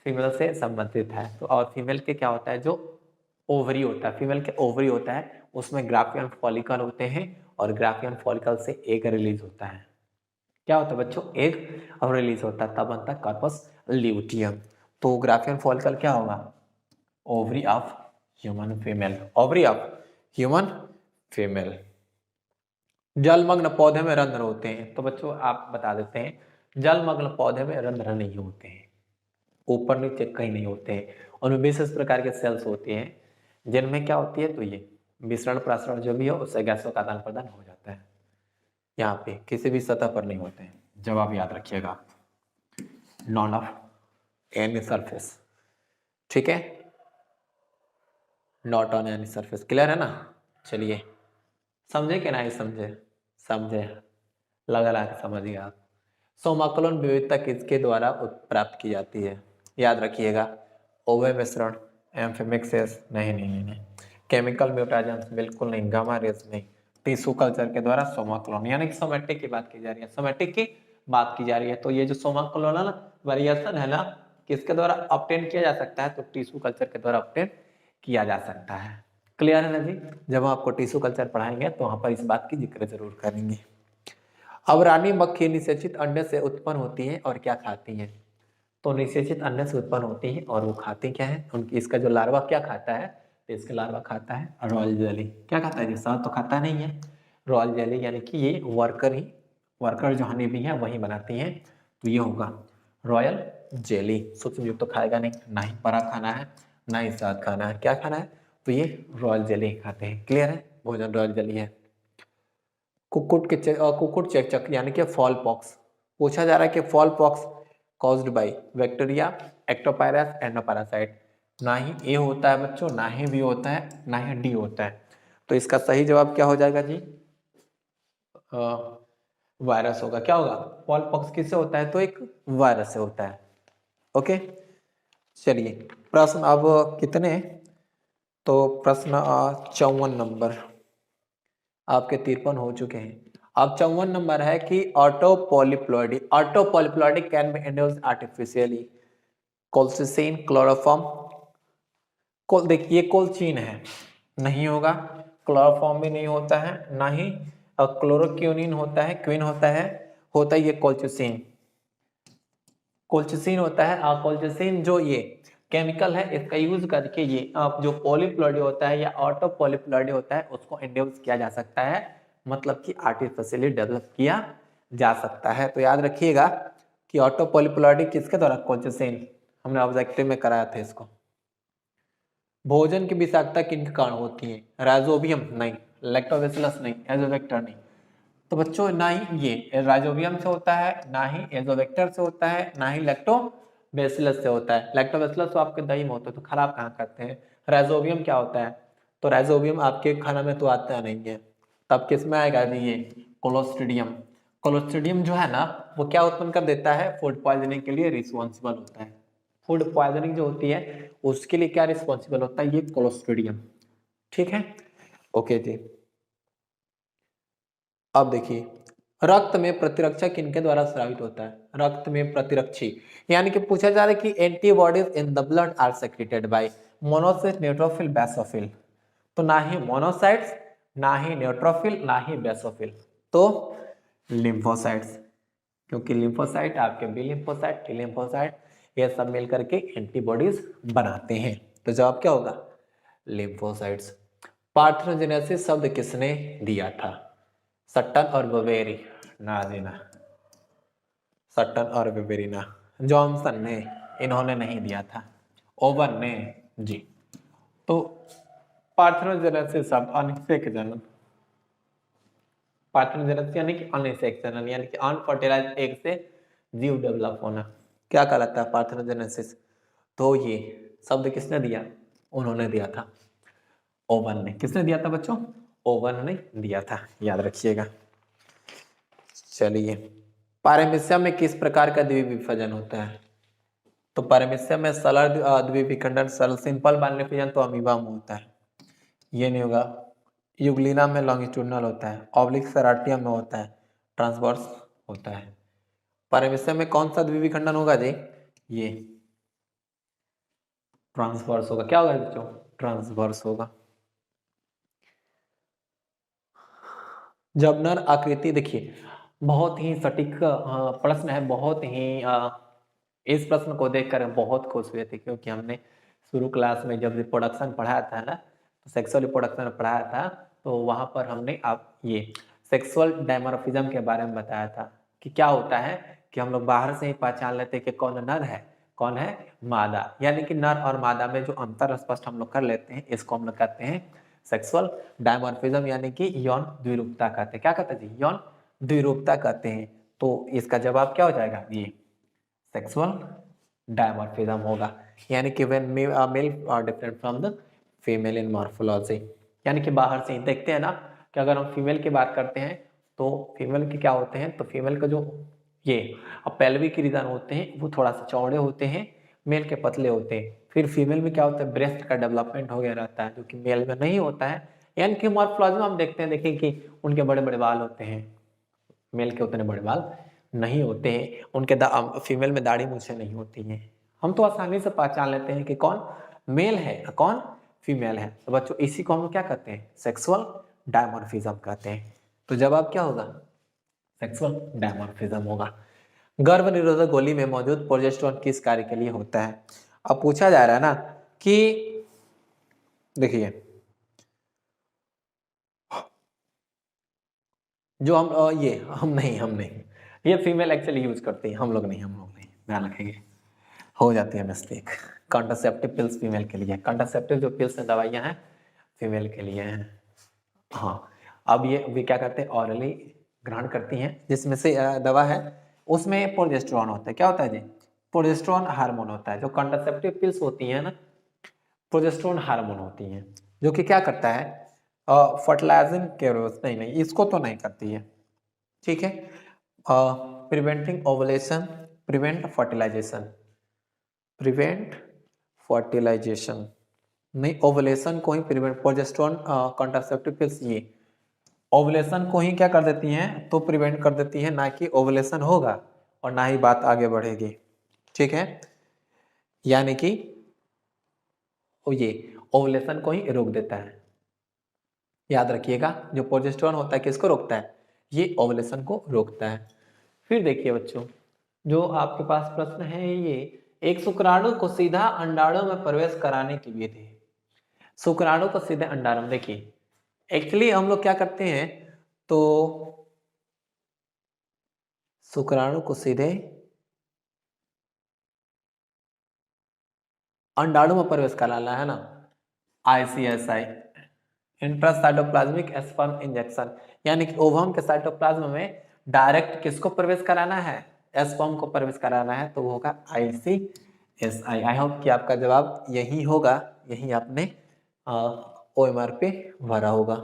फीमेल से संबंधित है। तो और फीमेल के क्या होता है, जो ओवरी होता है, फीमेल के ओवरी होता है, उसमें ग्राफियन फॉलिकल होते हैं और ग्राफियन फॉलिकल से एग रिलीज होता है। क्या होता है बच्चों? एग और रिलीज होता है, तब बनता है कार्पस ल्यूटियम। तो ग्राफियन फॉलिकल क्या होगा? Ovary of human female, ovary of human female. जलमग्न पौधे में रंध्र होते हैं। तो बच्चों आप बता देते हैं, जलमग्न पौधे में रंध्र नहीं होते हैं, ऊपर नीचे कहीं नहीं होते हैं। उनमें विशेष प्रकार के सेल्स होते हैं जिनमें क्या होती है, तो ये विसरण प्रसरण जो भी हो उससे गैसों का आदान प्रदान हो जाता है। यहाँ पे किसी भी सतह पर नहीं होते हैं। जवाब याद रखिएगा, नॉन ऑफ एनी सरफेस, ठीक है, not on any surface. Clear है ना? चलिए, समझे कि नहीं समझे? समझे, लग रहा है समझ गया आप। सोमाक्लोन विविधता किसके द्वारा प्राप्त की जाती है? याद रखिएगा, ओवे मिश्रण, एम्फिमिक्सिस नहीं नहीं नहीं नहीं, केमिकल म्यूटेशंस बिल्कुल नहीं, गामा रेस नहीं, टिश्यू कल्चर के द्वारा सोमाक्लोन, यानी कि सोमेटिक की बात की जा रही है, सोमेटिक की बात की जा रही है। तो ये जो सोमाक्लोनल वेरिएशन है ना, किसके द्वारा ऑब्टेन किया जा सकता है? तो टिश्यू कल्चर के द्वारा ऑब्टेन किया जा सकता है। क्लियर है ना जी? जब हम आपको टिश्यू कल्चर पढ़ाएंगे तो वहां पर इस बात की जिक्र जरूर करेंगे। अब रानी मक्खी निषेचित अंडे से उत्पन्न होती है और क्या खाती है? तो निषेचित अंडे से उत्पन्न होती है और वो खाती क्या है? उनकी इसका जो लार्वा क्या खाता है? तो इसका लार्वा खाता है रॉयल जेली। क्या खाता है? जैसा तो खाता नहीं है, रॉयल जेली, यानी कि ये वर्कर जो हनी भी है वही बनाती हैं। तो ये होगा रॉयल जेली। सूक्ष्म जीव तो खाएगा नहीं, ना ही पराग खाना है, ना ही शहद खाना है। क्या खाना है? तो ये रॉयल जेली खाते हैं। क्लियर है? भोजन रॉयल जेली है। कुक्कुट चेचक यानी कि फॉल पॉक्स, पूछा जा रहा है कि fowl pox caused by bacteria, ectoparasite, endoparasite. ना ही ए होता है बच्चों, ना ही बी होता है, ना ही डी होता है। तो इसका सही जवाब क्या हो जाएगा जी? वायरस होगा। क्या होगा? फॉल पॉक्स किससे होता है? तो एक वायरस से होता है। ओके, चलिए प्रश्न अब कितने? तो प्रश्न 54 नंबर, आपके 53 हो चुके हैं। अब 54 नंबर है कि autopolyploidy can be induced artificially. Colchicine, chloroform, देखिए कोल्चिन है, नहीं होगा। क्लोरोफॉर्म भी नहीं होता है, ना ही क्लोरोक्यूनिन होता है, क्विन होता है ये कोल्चिसिन। कोल्चिसिन होता है, कोल्चिसिन जो ये केमिकल है, इसका यूज करके ये जो पॉलीप्लॉइडी होता है या ऑटो पॉलीप्लॉइडी होता है उसको इंड्यूस किया जा सकता है, मतलब कि आर्टिफिशियली डेवलप किया जा सकता है। तो याद रखिएगा कि ऑटो पॉलीप्लॉइडी किसके द्वारा? कोल्चिसिन। हमने ऑब्जेक्टिव में कराया था इसको। भोजन की विषाक्तता किन के कारण होती है? राइजोबियम नहीं, लैक्टोबैसिलस नहीं, एजोवेक्टर नहीं। तो बच्चों ना ही ये राइजोबियम से होता है, ना ही एजोवेक्टर से होता है, ना ही लैक्टोबैसिलस से होता है। लैक्टोबैसिलस तो आपके दही में होता है तो खराब कहाँ करते हैं। राइजोबियम क्या होता है? तो राइजोबियम आपके खाना में तो आता नहीं है, तब किस में आएगा जी? ये कोलोस्ट्रिडियम। कोलोस्ट्रिडियम जो है ना वो क्या उत्पन्न कर देता है? फूड पॉइजनिंग के लिए रिस्पॉन्सिबल होता है। फूड पॉइजनिंग जो होती है उसके लिए क्या रिस्पॉन्सिबल होता है? ये कोलोस्ट्रिडियम। ठीक है, ओके जी। अब देखिए, रक्त में प्रतिरक्षा किनके द्वारा स्रावित होता है? रक्त में प्रतिरक्षी यानी कि पूछा जा रहा है कि antibodies in the blood are secreted by monocyte, neutrophil, basophil. तो ना ही मोनोसाइट्स, ना ही न्यूट्रोफिल, ना ही बेसोफिल, तो लिम्फोसाइट्स। क्योंकि लिम्फोसाइट आपके बी लिम्फोसाइट, टी लिम्फोसाइट ये सब मिलकर के एंटीबॉडीज बनाते हैं। तो जवाब क्या होगा? लिम्फोसाइट्स। पार्थेनोजेनेसिस शब्द किसने दिया था? सट्टन और बवेरी? ना जी ना, सट्टन और बवेरी ना, जॉनसन ने, इन्होंने नहीं दिया था, ओवन ने जी। तो पार्थेनोजेनेसिस शब्द अनिषेक जनन, पार्थेनोजेनेसिस यानी कि अनिषेक जनन, यानी कि अनफर्टिलाइज्ड एग से जीव डेवलप होना, क्या कहलाता है? पार्थेनोजेनेसिस। तो ये शब्द किसने दिया? उन्होंने दिया था, ओवन ने। किसने दिया था बच्चों? ओवन ने दिया था, याद रखिएगा। चलिए, पारमेसियम में किस प्रकार का द्विविभाजन होता है? तो पारमेसियम में सरल द्विविखंडन, सरल सिंपल बाइनफिजन तो अमीबा में होता है, ये नहीं होगा। यूग्लिना में लॉन्गिट्यूडनल होता है, ऑब्लिक सेराटियम में होता है, ट्रांसवर्स होता है। पारमेसियम में कौन सा द्विविखंडन होगा जी? ये ट्रांसवर्स होगा। क्या होगा बच्चों? ट्रांसवर्स होगा। जबनर आकृति देखिए, बहुत ही सटीक प्रश्न है, बहुत ही इस प्रश्न को देखकर बहुत खुश हुए थे, क्योंकि हमने शुरू क्लास में जब रिप्रोडक्शन पढ़ाया था ना, तो सेक्सुअल रिप्रोडक्शन पढ़ाया था, तो वहां पर हमने आप ये सेक्सुअल डायमॉर्फिज्म के बारे में बताया था कि क्या होता है कि हम लोग बाहर से ही पहचान लेते हैं कि कौन नर है, कौन है मादा, यानी कि नर और मादा में जो अंतर स्पष्ट हम लोग कर लेते हैं, इसको हम लोग कहते हैं सेक्सुअल डायमॉर्फिज्म, यानी कि यौन द्विरूपता कहते हैं। क्या कहते हैं जी? यौन द्विरूपता कहते हैं। तो इसका जवाब क्या हो जाएगा? ये सेक्सुअल डायमॉर्फिज्म होगा, यानी कि when male are different from the female in morphology, यानी कि बाहर से ही देखते हैं ना कि अगर हम फीमेल की बात करते हैं तो फीमेल के क्या होते हैं? तो फीमेल का जो ये पेल्विक रीजन होते हैं वो थोड़ा सा चौड़े होते हैं, मेल के पतले होते हैं। फिर फीमेल में क्या होता है? ब्रेस्ट का डेवलपमेंट हो गया रहता है, जो कि मेल में नहीं होता है। यानी कि मॉर्फोलॉजी में हम देखते हैं, देखिए कि उनके बड़े बड़े बाल होते हैं, मेल के उतने बड़े बाल नहीं होते हैं, उनके फीमेल में दाढ़ी मूछें नहीं होती हैं। हम तो आसानी से पहचान लेते हैं कि कौन मेल है, कौन फीमेल है। तो बच्चों इसी को हम क्या कहते हैं? सेक्सुअल डायमॉर्फिज्म कहते हैं। तो जवाब क्या होगा? सेक्सुअल डायमॉर्फिज्म होगा। गर्भ निरोधक गोली में मौजूद प्रोजेस्टेरोन किस कार्य के लिए होता है? अब पूछा जा रहा है ना कि देखिए, जो हम ये हम नहीं, ये फीमेल एक्चुअली यूज करती है, हम लोग नहीं, ध्यान रखेंगे, हो जाती है मिस्टेक। कॉन्ट्रासेप्टिव पिल्स फीमेल के लिए है, कॉन्ट्रासेप्टिव जो पिल्स हैं, दवाइयाँ हैं, फीमेल के लिए हैं। हाँ, अब ये वे क्या करते हैं? ऑरली ग्रहण करती हैं, जिसमें से दवा है उसमें प्रोजेस्टेरोन होता है। क्या होता है जी? प्रोजेस्टेरोन हार्मोन होता है। जो कॉन्ट्रासेप्टिव पिल्स होती हैं ना, प्रोजेस्टेरोन हार्मोन होती हैं, जो कि क्या करता है? फर्टिलाइजिंग के नहीं, इसको तो नहीं करती है, ठीक है। Preventing ovulation, prevent fertilization, prevent fertilization नहीं, ओवुलेशन को ही प्रिवेंट, प्रोजेस्टेरोन कॉन्ट्रासेप्टिव पिल्स ये ओवुलेशन को ही क्या कर देती हैं? तो प्रिवेंट कर देती हैं, ना कि ओवुलेशन होगा और ना ही बात आगे बढ़ेगी, ठीक है। यानी कि ये ओवुलेशन को ही रोक देता है। याद रखिएगा, जो प्रोजेस्टेरोन होता है किसको रोकता है? ये ओवुलेशन को रोकता है। फिर देखिए बच्चों, जो आपके पास प्रश्न है ये, एक शुक्राणु को सीधा अंडाणु में प्रवेश कराने की विधि। शुक्राणु को सीधे अंडाणु में, देखिए एक्चुअली हम लोग क्या करते हैं, तो शुक्राणु को सीधे अंडाणु में प्रवेश कराना है ना, ICSI, इंट्रासाइटोप्लाज्मिक स्पर्म इंजेक्शन, यानी कि ओवम के साइटोप्लाज्म में डायरेक्ट किसको प्रवेश कराना है, स्पर्म को प्रवेश कराना है, तो वो होगा ICSI। आई होप कि आपका जवाब यही होगा, यही आपने OMR पे भरा होगा।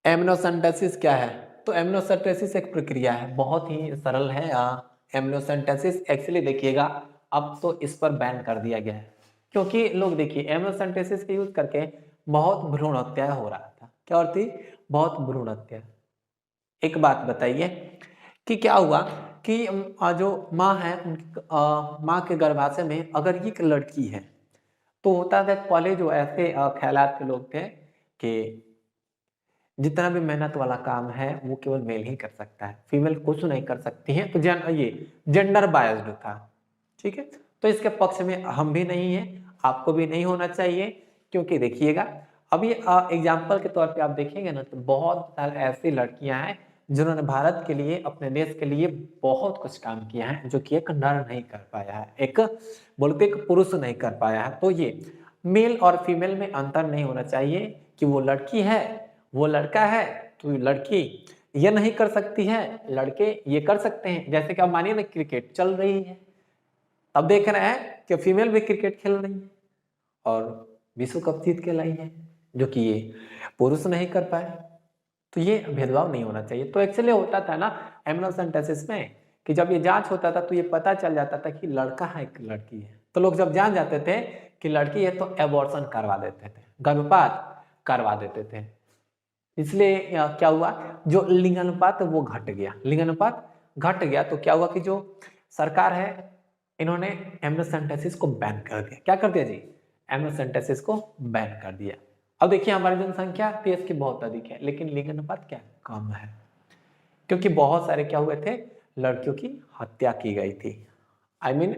एमनियोसेंटेसिस क्या है, तो एमनियोसेंटेसिस एक प्रक्रिया है, बहुत ही सरल है। एमनियोसेंटेसिस एक्चुअली देखिएगा अब तो इस पर बैन कर दिया गया है, क्योंकि लोग देखिए एमनियोसेंटेसिस के यूज करके बहुत भ्रूण हत्या हो रहा था। क्या होती, बहुत भ्रूण हत्या। एक बात बताइए कि क्या हुआ कि जो माँ है उनकी माँ के गर्भाशय में अगर ये एक लड़की है तो होता था पहले जो ऐसे ख्यालात के लोग थे कि जितना भी मेहनत वाला काम है वो केवल मेल ही कर सकता है, फीमेल कुछ नहीं कर सकती है, तो ये जेंडर बायस्ड था। ठीक है, तो इसके पक्ष में हम भी नहीं है, आपको भी नहीं होना चाहिए। क्योंकि देखिएगा अभी एग्जाम्पल के तौर पे आप देखेंगे ना तो बहुत सारी ऐसी लड़कियां हैं जिन्होंने भारत के लिए, अपने देश के लिए बहुत कुछ काम किया है, जो कि एक नर नहीं कर पाया है, एक बोलते एक पुरुष नहीं कर पाया है। तो ये मेल और फीमेल में अंतर नहीं होना चाहिए कि वो लड़की है वो लड़का है, तो लड़की ये नहीं कर सकती है, लड़के ये कर सकते हैं। जैसे कि अब मानिए ना क्रिकेट चल रही है, अब देख रहे हैं कि फीमेल भी क्रिकेट खेल रही है और विश्व कप जीत के लाई है, जो कि ये पुरुष नहीं कर पाए। तो ये भेदभाव नहीं होना चाहिए। तो एक्चुअली होता था ना एमनियोसेंटेसिस में कि जब ये जांच होता था तो ये पता चल जाता था कि लड़का है कि लड़की है, तो लोग जब जान जाते थे कि लड़की है तो एबॉर्शन करवा देते थे, गर्भपात करवा देते थे। इसलिए क्या हुआ, जो लिंगानुपात वो घट गया, लिंगानुपात घट गया तो क्या हुआ कि जो सरकार है इन्होंने एमनियोसेंटेसिस को बैन कर दिया। क्या कर दिया जी, एमनियोसेंटेसिस को बैन कर दिया। अब देखिए हमारी जनसंख्या देश की बहुत अधिक है लेकिन लिंगानुपात क्या कम है, क्योंकि बहुत सारे क्या हुए थे, लड़कियों की हत्या की गई थी। आई मीन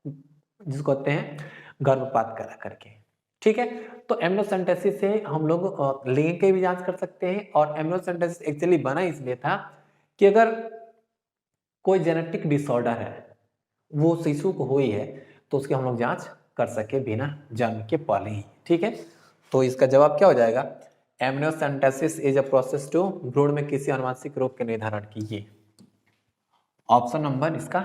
जिसको कहते हैं गर्भपात करा करके। ठीक है, तो एमनियोसेंटेसिस से हम लोग लिंग की भी जांच कर सकते हैं। और एमनियोसेंटेसिस एक्चुअली बना इसलिए था कि अगर कोई जेनेटिक डिसऑर्डर है वो शिशु को हुई है तो उसकी हम लोग जांच कर सके बिना जन्म के पहले ही। ठीक है, तो इसका जवाब क्या हो जाएगा, amniocentesis is a process to भ्रूण में किसी आनुवंशिक रोग के निर्धारण की। ये ऑप्शन नंबर इसका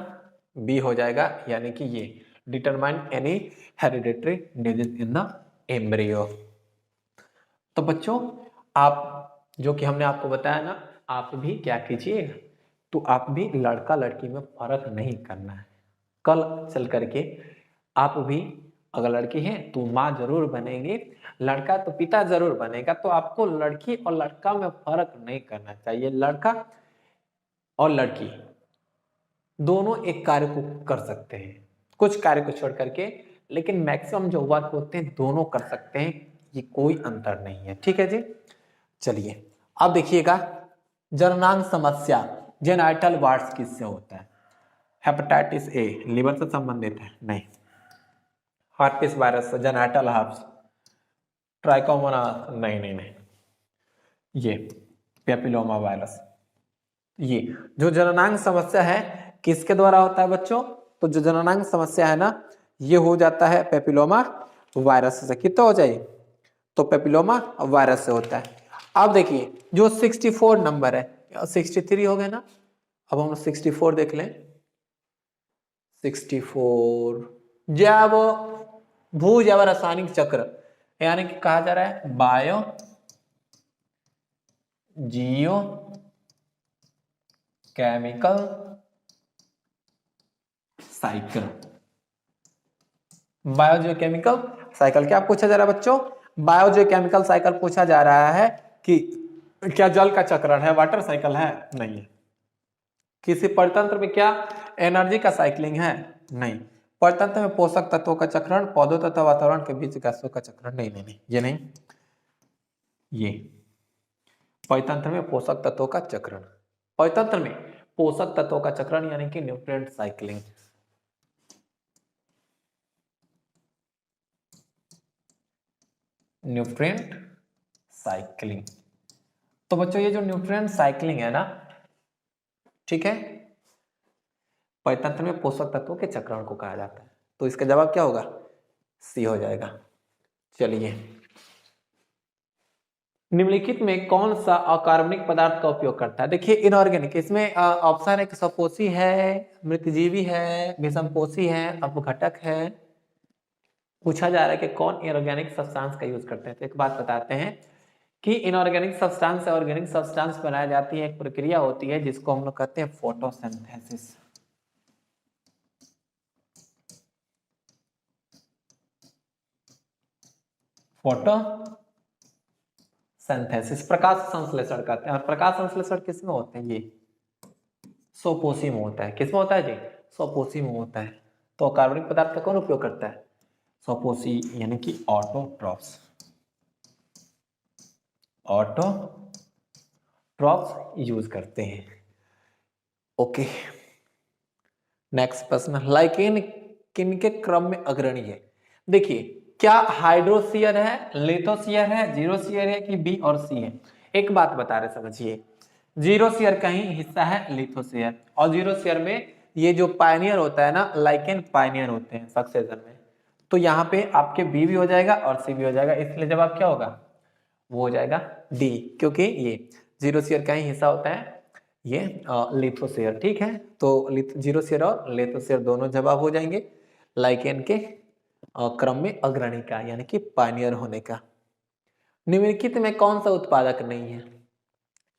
बी हो जाएगा, यानी कि ये determine any hereditary disease in the embryo. तो बच्चों आप जो कि हमने आपको बताया ना, आप भी क्या कीजिएगा, तो आप भी लड़का लड़की में फर्क नहीं करना है। कल चल करके आप भी अगर लड़की है तो माँ जरूर बनेगी, लड़का तो पिता जरूर बनेगा। तो आपको लड़की और लड़का में फर्क नहीं करना चाहिए, लड़का और लड़की दोनों एक कार्य को कर सकते हैं, कुछ कार्य को छोड़ करके, लेकिन मैक्सिमम जो वर्क होते हैं दोनों कर सकते हैं, ये कोई अंतर नहीं है। ठीक है जी, चलिए अब देखिएगा जननांग समस्या जेनाइटल वार्ड्स किससे होता है। हेपेटाइटिस ए लीवर से संबंधित है, नहीं। हार्पिस वायरस से, जेनाइटल हर्प्स, ट्राइकोमोनास, नहीं नहीं नहीं, ये पेपिलोमा वायरस। ये जो जननांग समस्या है किसके द्वारा होता है बच्चों, तो जो जननांग समस्या है ना ये हो जाता है पेपिलोमा वायरस से। कितना हो जाए, तो पेपिलोमा वायरस से होता है। अब देखिए जो 64 नंबर है, 63 हो गए ना, अब हम 64 देख लें। 64 जैव भू जैव रासायनिक चक्र, यानी कि कहा जा रहा है बायो जियो केमिकल साइकिल। बायोजियोकेमिकल साइकिल क्या पूछा जा रहा है बच्चों, बायोजियोकेमिकल साइकिल पूछा जा रहा है कि क्या जल का चक्रण है, वाटर साइकिल है, नहीं है। किसी परितंत्र में क्या एनर्जी का साइकिलिंग है, नहीं। परितंत्र में पोषक तत्वों का चक्रण, पौधों तथा वातावरण के बीच गैसों का चक्रण, नहीं नहीं नहीं, ये नहीं। ये परितंत्र में पोषक तत्वों का चक्रण, परितंत्र में पोषक तत्वों का चक्रण यानी कि न्यूट्रिएंट साइकिलिंग। Nutrient cycling. तो बच्चों ये जो न्यूट्रिएंट साइकिलिंग है ना, ठीक है, परितंत्र में पोषक तत्वों के चक्रण को कहा जाता है। तो इसका जवाब क्या होगा, सी हो जाएगा। चलिए, निम्नलिखित में कौन सा अकार्बनिक पदार्थ का उपयोग करता है? देखिए इनऑर्गेनिक, इसमें ऑप्शन है कि सपोषी है, मृतजीवी है, विषमपोषी है, अपघटक है। पूछा जा रहा है कि कौन इनऑर्गेनिक सब्सटेंस का यूज करते हैं। तो एक बात बताते हैं कि इनऑर्गेनिक सब्सटेंस से ऑर्गेनिक सब्सटेंस बनाई जाती है, एक प्रक्रिया होती है जिसको हम लोग कहते हैं फोटोसिंथेसिस। फोटोसिंथेसिस, प्रकाश संश्लेषण कहते हैं। और प्रकाश संश्लेषण किसमें होते हैं? ये स्वपोषी में होता है। किसमें होता है जी? स्वपोषी में होता है। तो कार्बनिक पदार्थ का कौन उपयोग करता है? स्वपोषी, यानी कि ऑटोट्रॉफ्स। ऑटोट्रॉफ्स यूज करते हैं। ओके, नेक्स्ट प्रश्न, लाइकेन किनके क्रम में अग्रणी है? देखिए, क्या हाइड्रोशियर है, लिथोशियर है, जीरोशियर है कि बी और सी है? एक बात बता रहे, समझिए, जीरोशियर का ही हिस्सा है लिथोशियर, और जीरोशियर में ये जो पायनियर होता है ना, लाइकेन पायनियर होते हैं सक्सेशन में। तो यहाँ पे आपके बी भी हो जाएगा और सी भी हो जाएगा, इसलिए जवाब क्या होगा? वो हो जाएगा डी, क्योंकि ये जीरोशियर का ही हिस्सा होता है ये लिथोशियर। ठीक है, तो जीरोशियर और लिथोशियर दोनों जवाब हो जाएंगे लाइकेन के क्रम में अग्रणी का, यानी कि पायनियर होने का। निम्नलिखित में कौन सा उत्पादक नहीं है?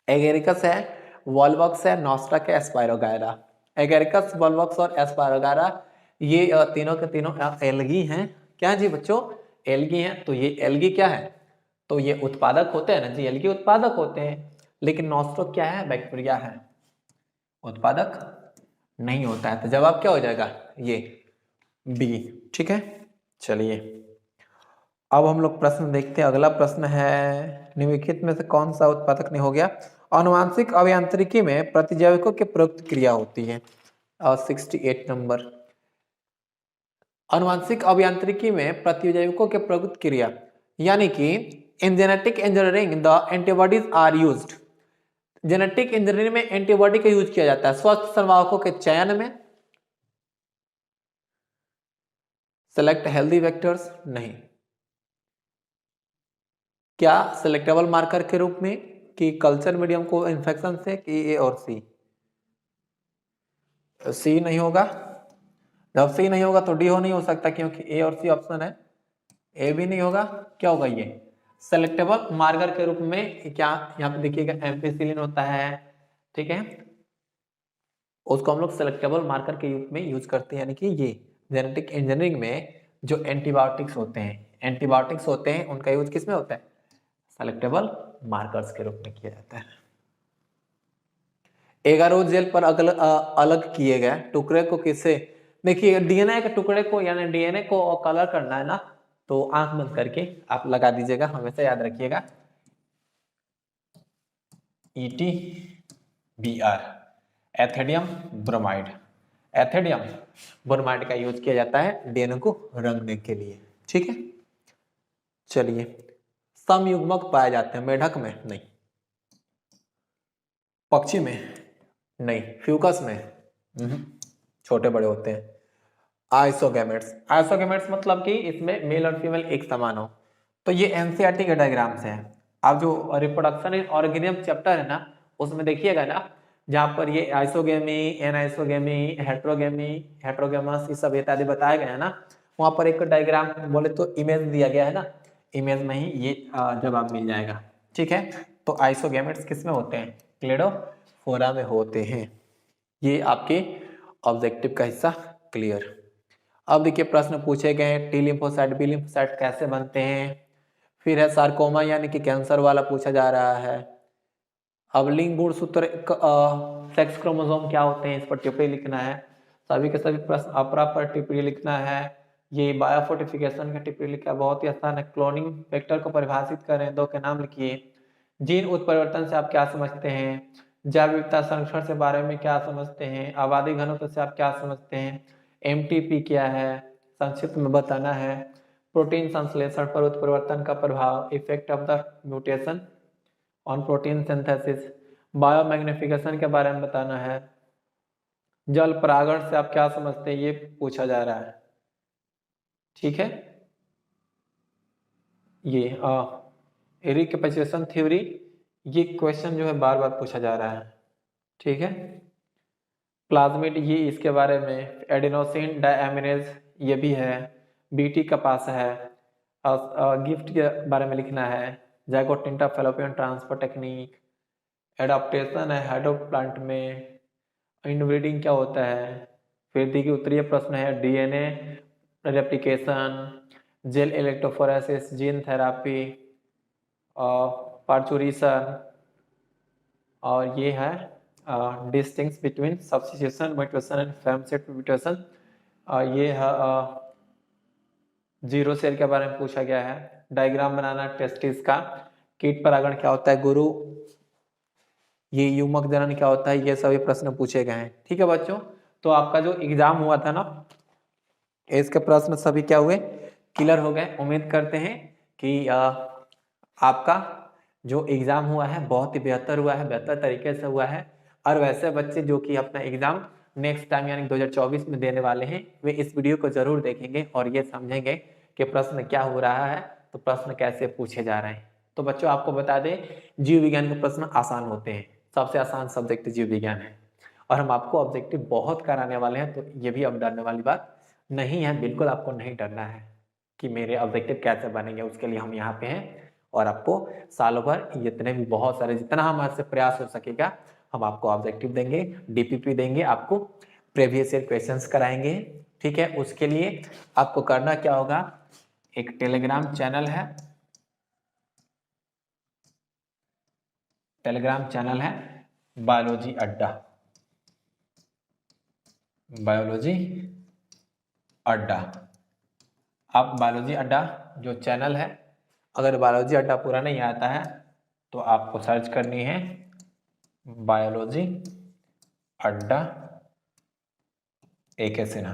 एगेरिकस है, वॉल्वॉक्स है, नॉस्ट्रक है, एस्पायरोगायरा। एगेरिकस, वॉल्वॉक्स और एस्पायरोगायरा ये तीनों के तीनों एल्गी हैं। क्या जी बच्चों? एल्गी हैं। तो ये एल्गी क्या है? तो ये उत्पादक होते हैं ना जी, एल्गी उत्पादक होते हैं। लेकिन नॉस्ट्रक क्या है? बैक्टीरिया है, उत्पादक नहीं होता है। तो जवाब क्या हो जाएगा? ये बी। ठीक है, चलिए अब हम लोग प्रश्न देखते हैं। अगला प्रश्न है, निम्नलिखित में से कौन सा उत्पादक नहीं हो गया? आनुवांशिक अभियांत्रिकी में प्रतिजैविकों की प्रयुक्त क्रिया होती है। 68 नंबर, आनुवांशिक अभियांत्रिकी में प्रतिजैविकों के प्रयुक्त क्रिया, यानी कि in genetic engineering the antibodies are used. Genetic engineering में एंटीबॉडी का यूज किया जाता है स्वस्थ संवाहकों के चयन में। सेलेक्ट हेल्दी वेक्टर्स, नहीं। क्या सेलेक्टेबल मार्कर के रूप में, कि कल्चर मीडियम को इन्फेक्शन से, कि ए और सी? सी नहीं होगा। जब सी नहीं होगा तो डी हो नहीं हो सकता, क्योंकि ए और सी ऑप्शन है। ए भी नहीं होगा, क्या होगा? ये सेलेक्टेबल मार्कर के रूप में क्या, यहाँ पे देखिएगा एम्पिसिलिन होता है। ठीक है, उसको हम लोग सेलेक्टेबल मार्कर के रूप में यूज करते हैं, यानी कि ये जेनेटिक इंजीनियरिंग में जो एंटीबायोटिक्स होते हैं उनका यूज किस में होता है? सेलेक्टेबल मार्कर्स के रूप में किया जाता है। एगारोज जेल पर अलग किए गए टुकड़े को किससे? देखिए डीएनए के टुकड़े को, यानी डीएनए को कलर करना है ना, तो आंख बंद करके आप लगा दीजिएगा, हमेशा याद रखिएगा। ETBR, ethidium bromide. Ethidium bromide का यूज किया जाता है डीएनए को रंगने के लिए। ठीक है, चलिए, समयुग्मक पाए जाते हैं मेढक में, नहीं। पक्षी में, नहीं। फ्यूकस में, छोटे बड़े होते हैं। आइसोगैमेट्स, आइसोगैमेट्स मतलब कि इसमें मेल और फीमेल एक समान हो। तो ये एनसीईआरटी के डायग्राम से है। आप जो रिप्रोडक्शन इन ऑर्गेनिज्म चैप्टर है ना, उसमें देखिएगा ना, जहां पर ये आइसोगेमी, एनाइसोगेमी, हेट्रोगेमी, हेट्रोगेमस, ये सब इत्यादि बताया गया है ना, वहां पर एक डायग्राम बोले तो इमेज दिया गया है ना, इमेज में ही ये जवाब मिल जाएगा। ठीक है, तो आइसोगैमेट्स किस में होते हैं? क्लेडोफोरा में होते हैं। ये आपके ऑब्जेक्टिव का हिस्सा क्लियर। अब देखिए प्रश्न पूछे गए हैं, टी लिम्फोसाइट, बी लिम्फोसाइट कैसे बनते हैं। फिर है सार्कोमा, यानी कि कैंसर वाला पूछा जा रहा है। अब लिंग गुणसूत्र सेक्स क्रोमोसोम क्या होते हैं, इस पर टिप्पणी लिखना है। सभी के सभी प्रश्न अपरा पर टिप्पणी लिखना है। ये बायोफोर्टिफिकेशन का टिप्पणी लिखा है, बहुत ही आसान है। क्लोनिंग वेक्टर को परिभाषित करें, दो के नाम लिखिए। जीन उत्परिवर्तन से आप क्या समझते हैं? जैव विविधता संरक्षण से बारे में क्या समझते हैं? आबादी घनत्व से आप क्या समझते हैं? एमटीपी क्या है, संक्षिप्त में बताना है। प्रोटीन संश्लेषण पर उत्परिवर्तन का प्रभाव, effect of the mutation on protein synthesis. Biomagnification के बारे में बताना है। जल परागण से आप क्या समझते हैं, ये पूछा जा रहा है। ठीक है। ये रिकैपिचुलेशन थ्योरी, ये क्वेश्चन जो है बार बार पूछा जा रहा है। ठीक है। प्लाज्मिड, ये इसके बारे में, एडेनोसिन डायमिनेज ये भी है, बीटी का पास है, गिफ्ट के बारे में लिखना है, zygote intrafallopian transfer technique, adaptation है हाइड्रो प्लांट में, इनब्रीडिंग क्या होता है, फिर देखिए उत्तरीय प्रश्न है DNA replication, gel electrophoresis, gene therapy, parturition, और ये है distinguish between substitution mutation and frameshift mutation. ये है जीरो सेल के बारे में पूछा गया है, डायग्राम बनाना टेस्टिस का, कीट परागण क्या होता है गुरु, ये युग्मक जनन क्या होता है, ये सभी प्रश्न पूछे गए हैं। ठीक है बच्चों, तो आपका जो एग्जाम हुआ था ना, इसके प्रश्न सभी क्या हुए, क्लियर हो गए। उम्मीद करते हैं कि आपका जो एग्जाम हुआ है बहुत ही बेहतर हुआ है, बेहतर तरीके से हुआ है। और वैसे बच्चे जो कि अपना एग्जाम नेक्स्ट टाइम यानी 2024 में देने वाले हैं, वे इस वीडियो को जरूर देखेंगे और ये समझेंगे कि प्रश्न क्या हो रहा है, तो प्रश्न कैसे पूछे जा रहे हैं। तो बच्चों आपको बता दें, जीव विज्ञान के प्रश्न आसान होते हैं, सबसे आसान सब्जेक्ट जीव विज्ञान है, और हम आपको ऑब्जेक्टिव बहुत कराने वाले हैं, तो ये भी अब डरने वाली बात नहीं है, बिल्कुल आपको नहीं डरना है कि मेरे ऑब्जेक्टिव कैसे बनेंगे। उसके लिए हम यहाँ पे हैं और आपको सालों भर जितने भी बहुत सारे, जितना हमारे से प्रयास हो सकेगा हम आपको ऑब्जेक्टिव देंगे, डीपीपी देंगे, आपको प्रीवियस ईयर क्वेश्चंस कराएंगे। ठीक है, उसके लिए आपको करना क्या होगा, एक टेलीग्राम चैनल है, टेलीग्राम चैनल है बायोलॉजी अड्डा, बायोलॉजी अड्डा। आप बायोलॉजी अड्डा जो चैनल है, अगर बायोलॉजी अड्डा पूरा नहीं आता है तो आपको सर्च करनी है बायोलॉजी अड्डा AK सिन्हा,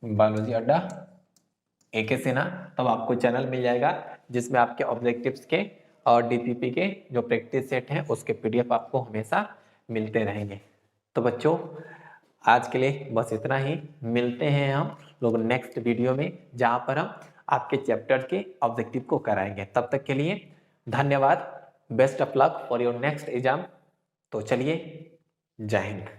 बायोलॉजी अड्डा AK सिन्हा, तब आपको चैनल मिल जाएगा जिसमें आपके ऑब्जेक्टिव्स के और डीपीपी के जो प्रैक्टिस सेट हैं उसके PDF आपको हमेशा मिलते रहेंगे। तो बच्चों आज के लिए बस इतना ही, मिलते हैं हम लोग नेक्स्ट वीडियो में जहां पर हम आपके चैप्टर के ऑब्जेक्टिव को कराएंगे। तब तक के लिए धन्यवाद, best of luck for your next exam. तो चलिए, जय हिंद।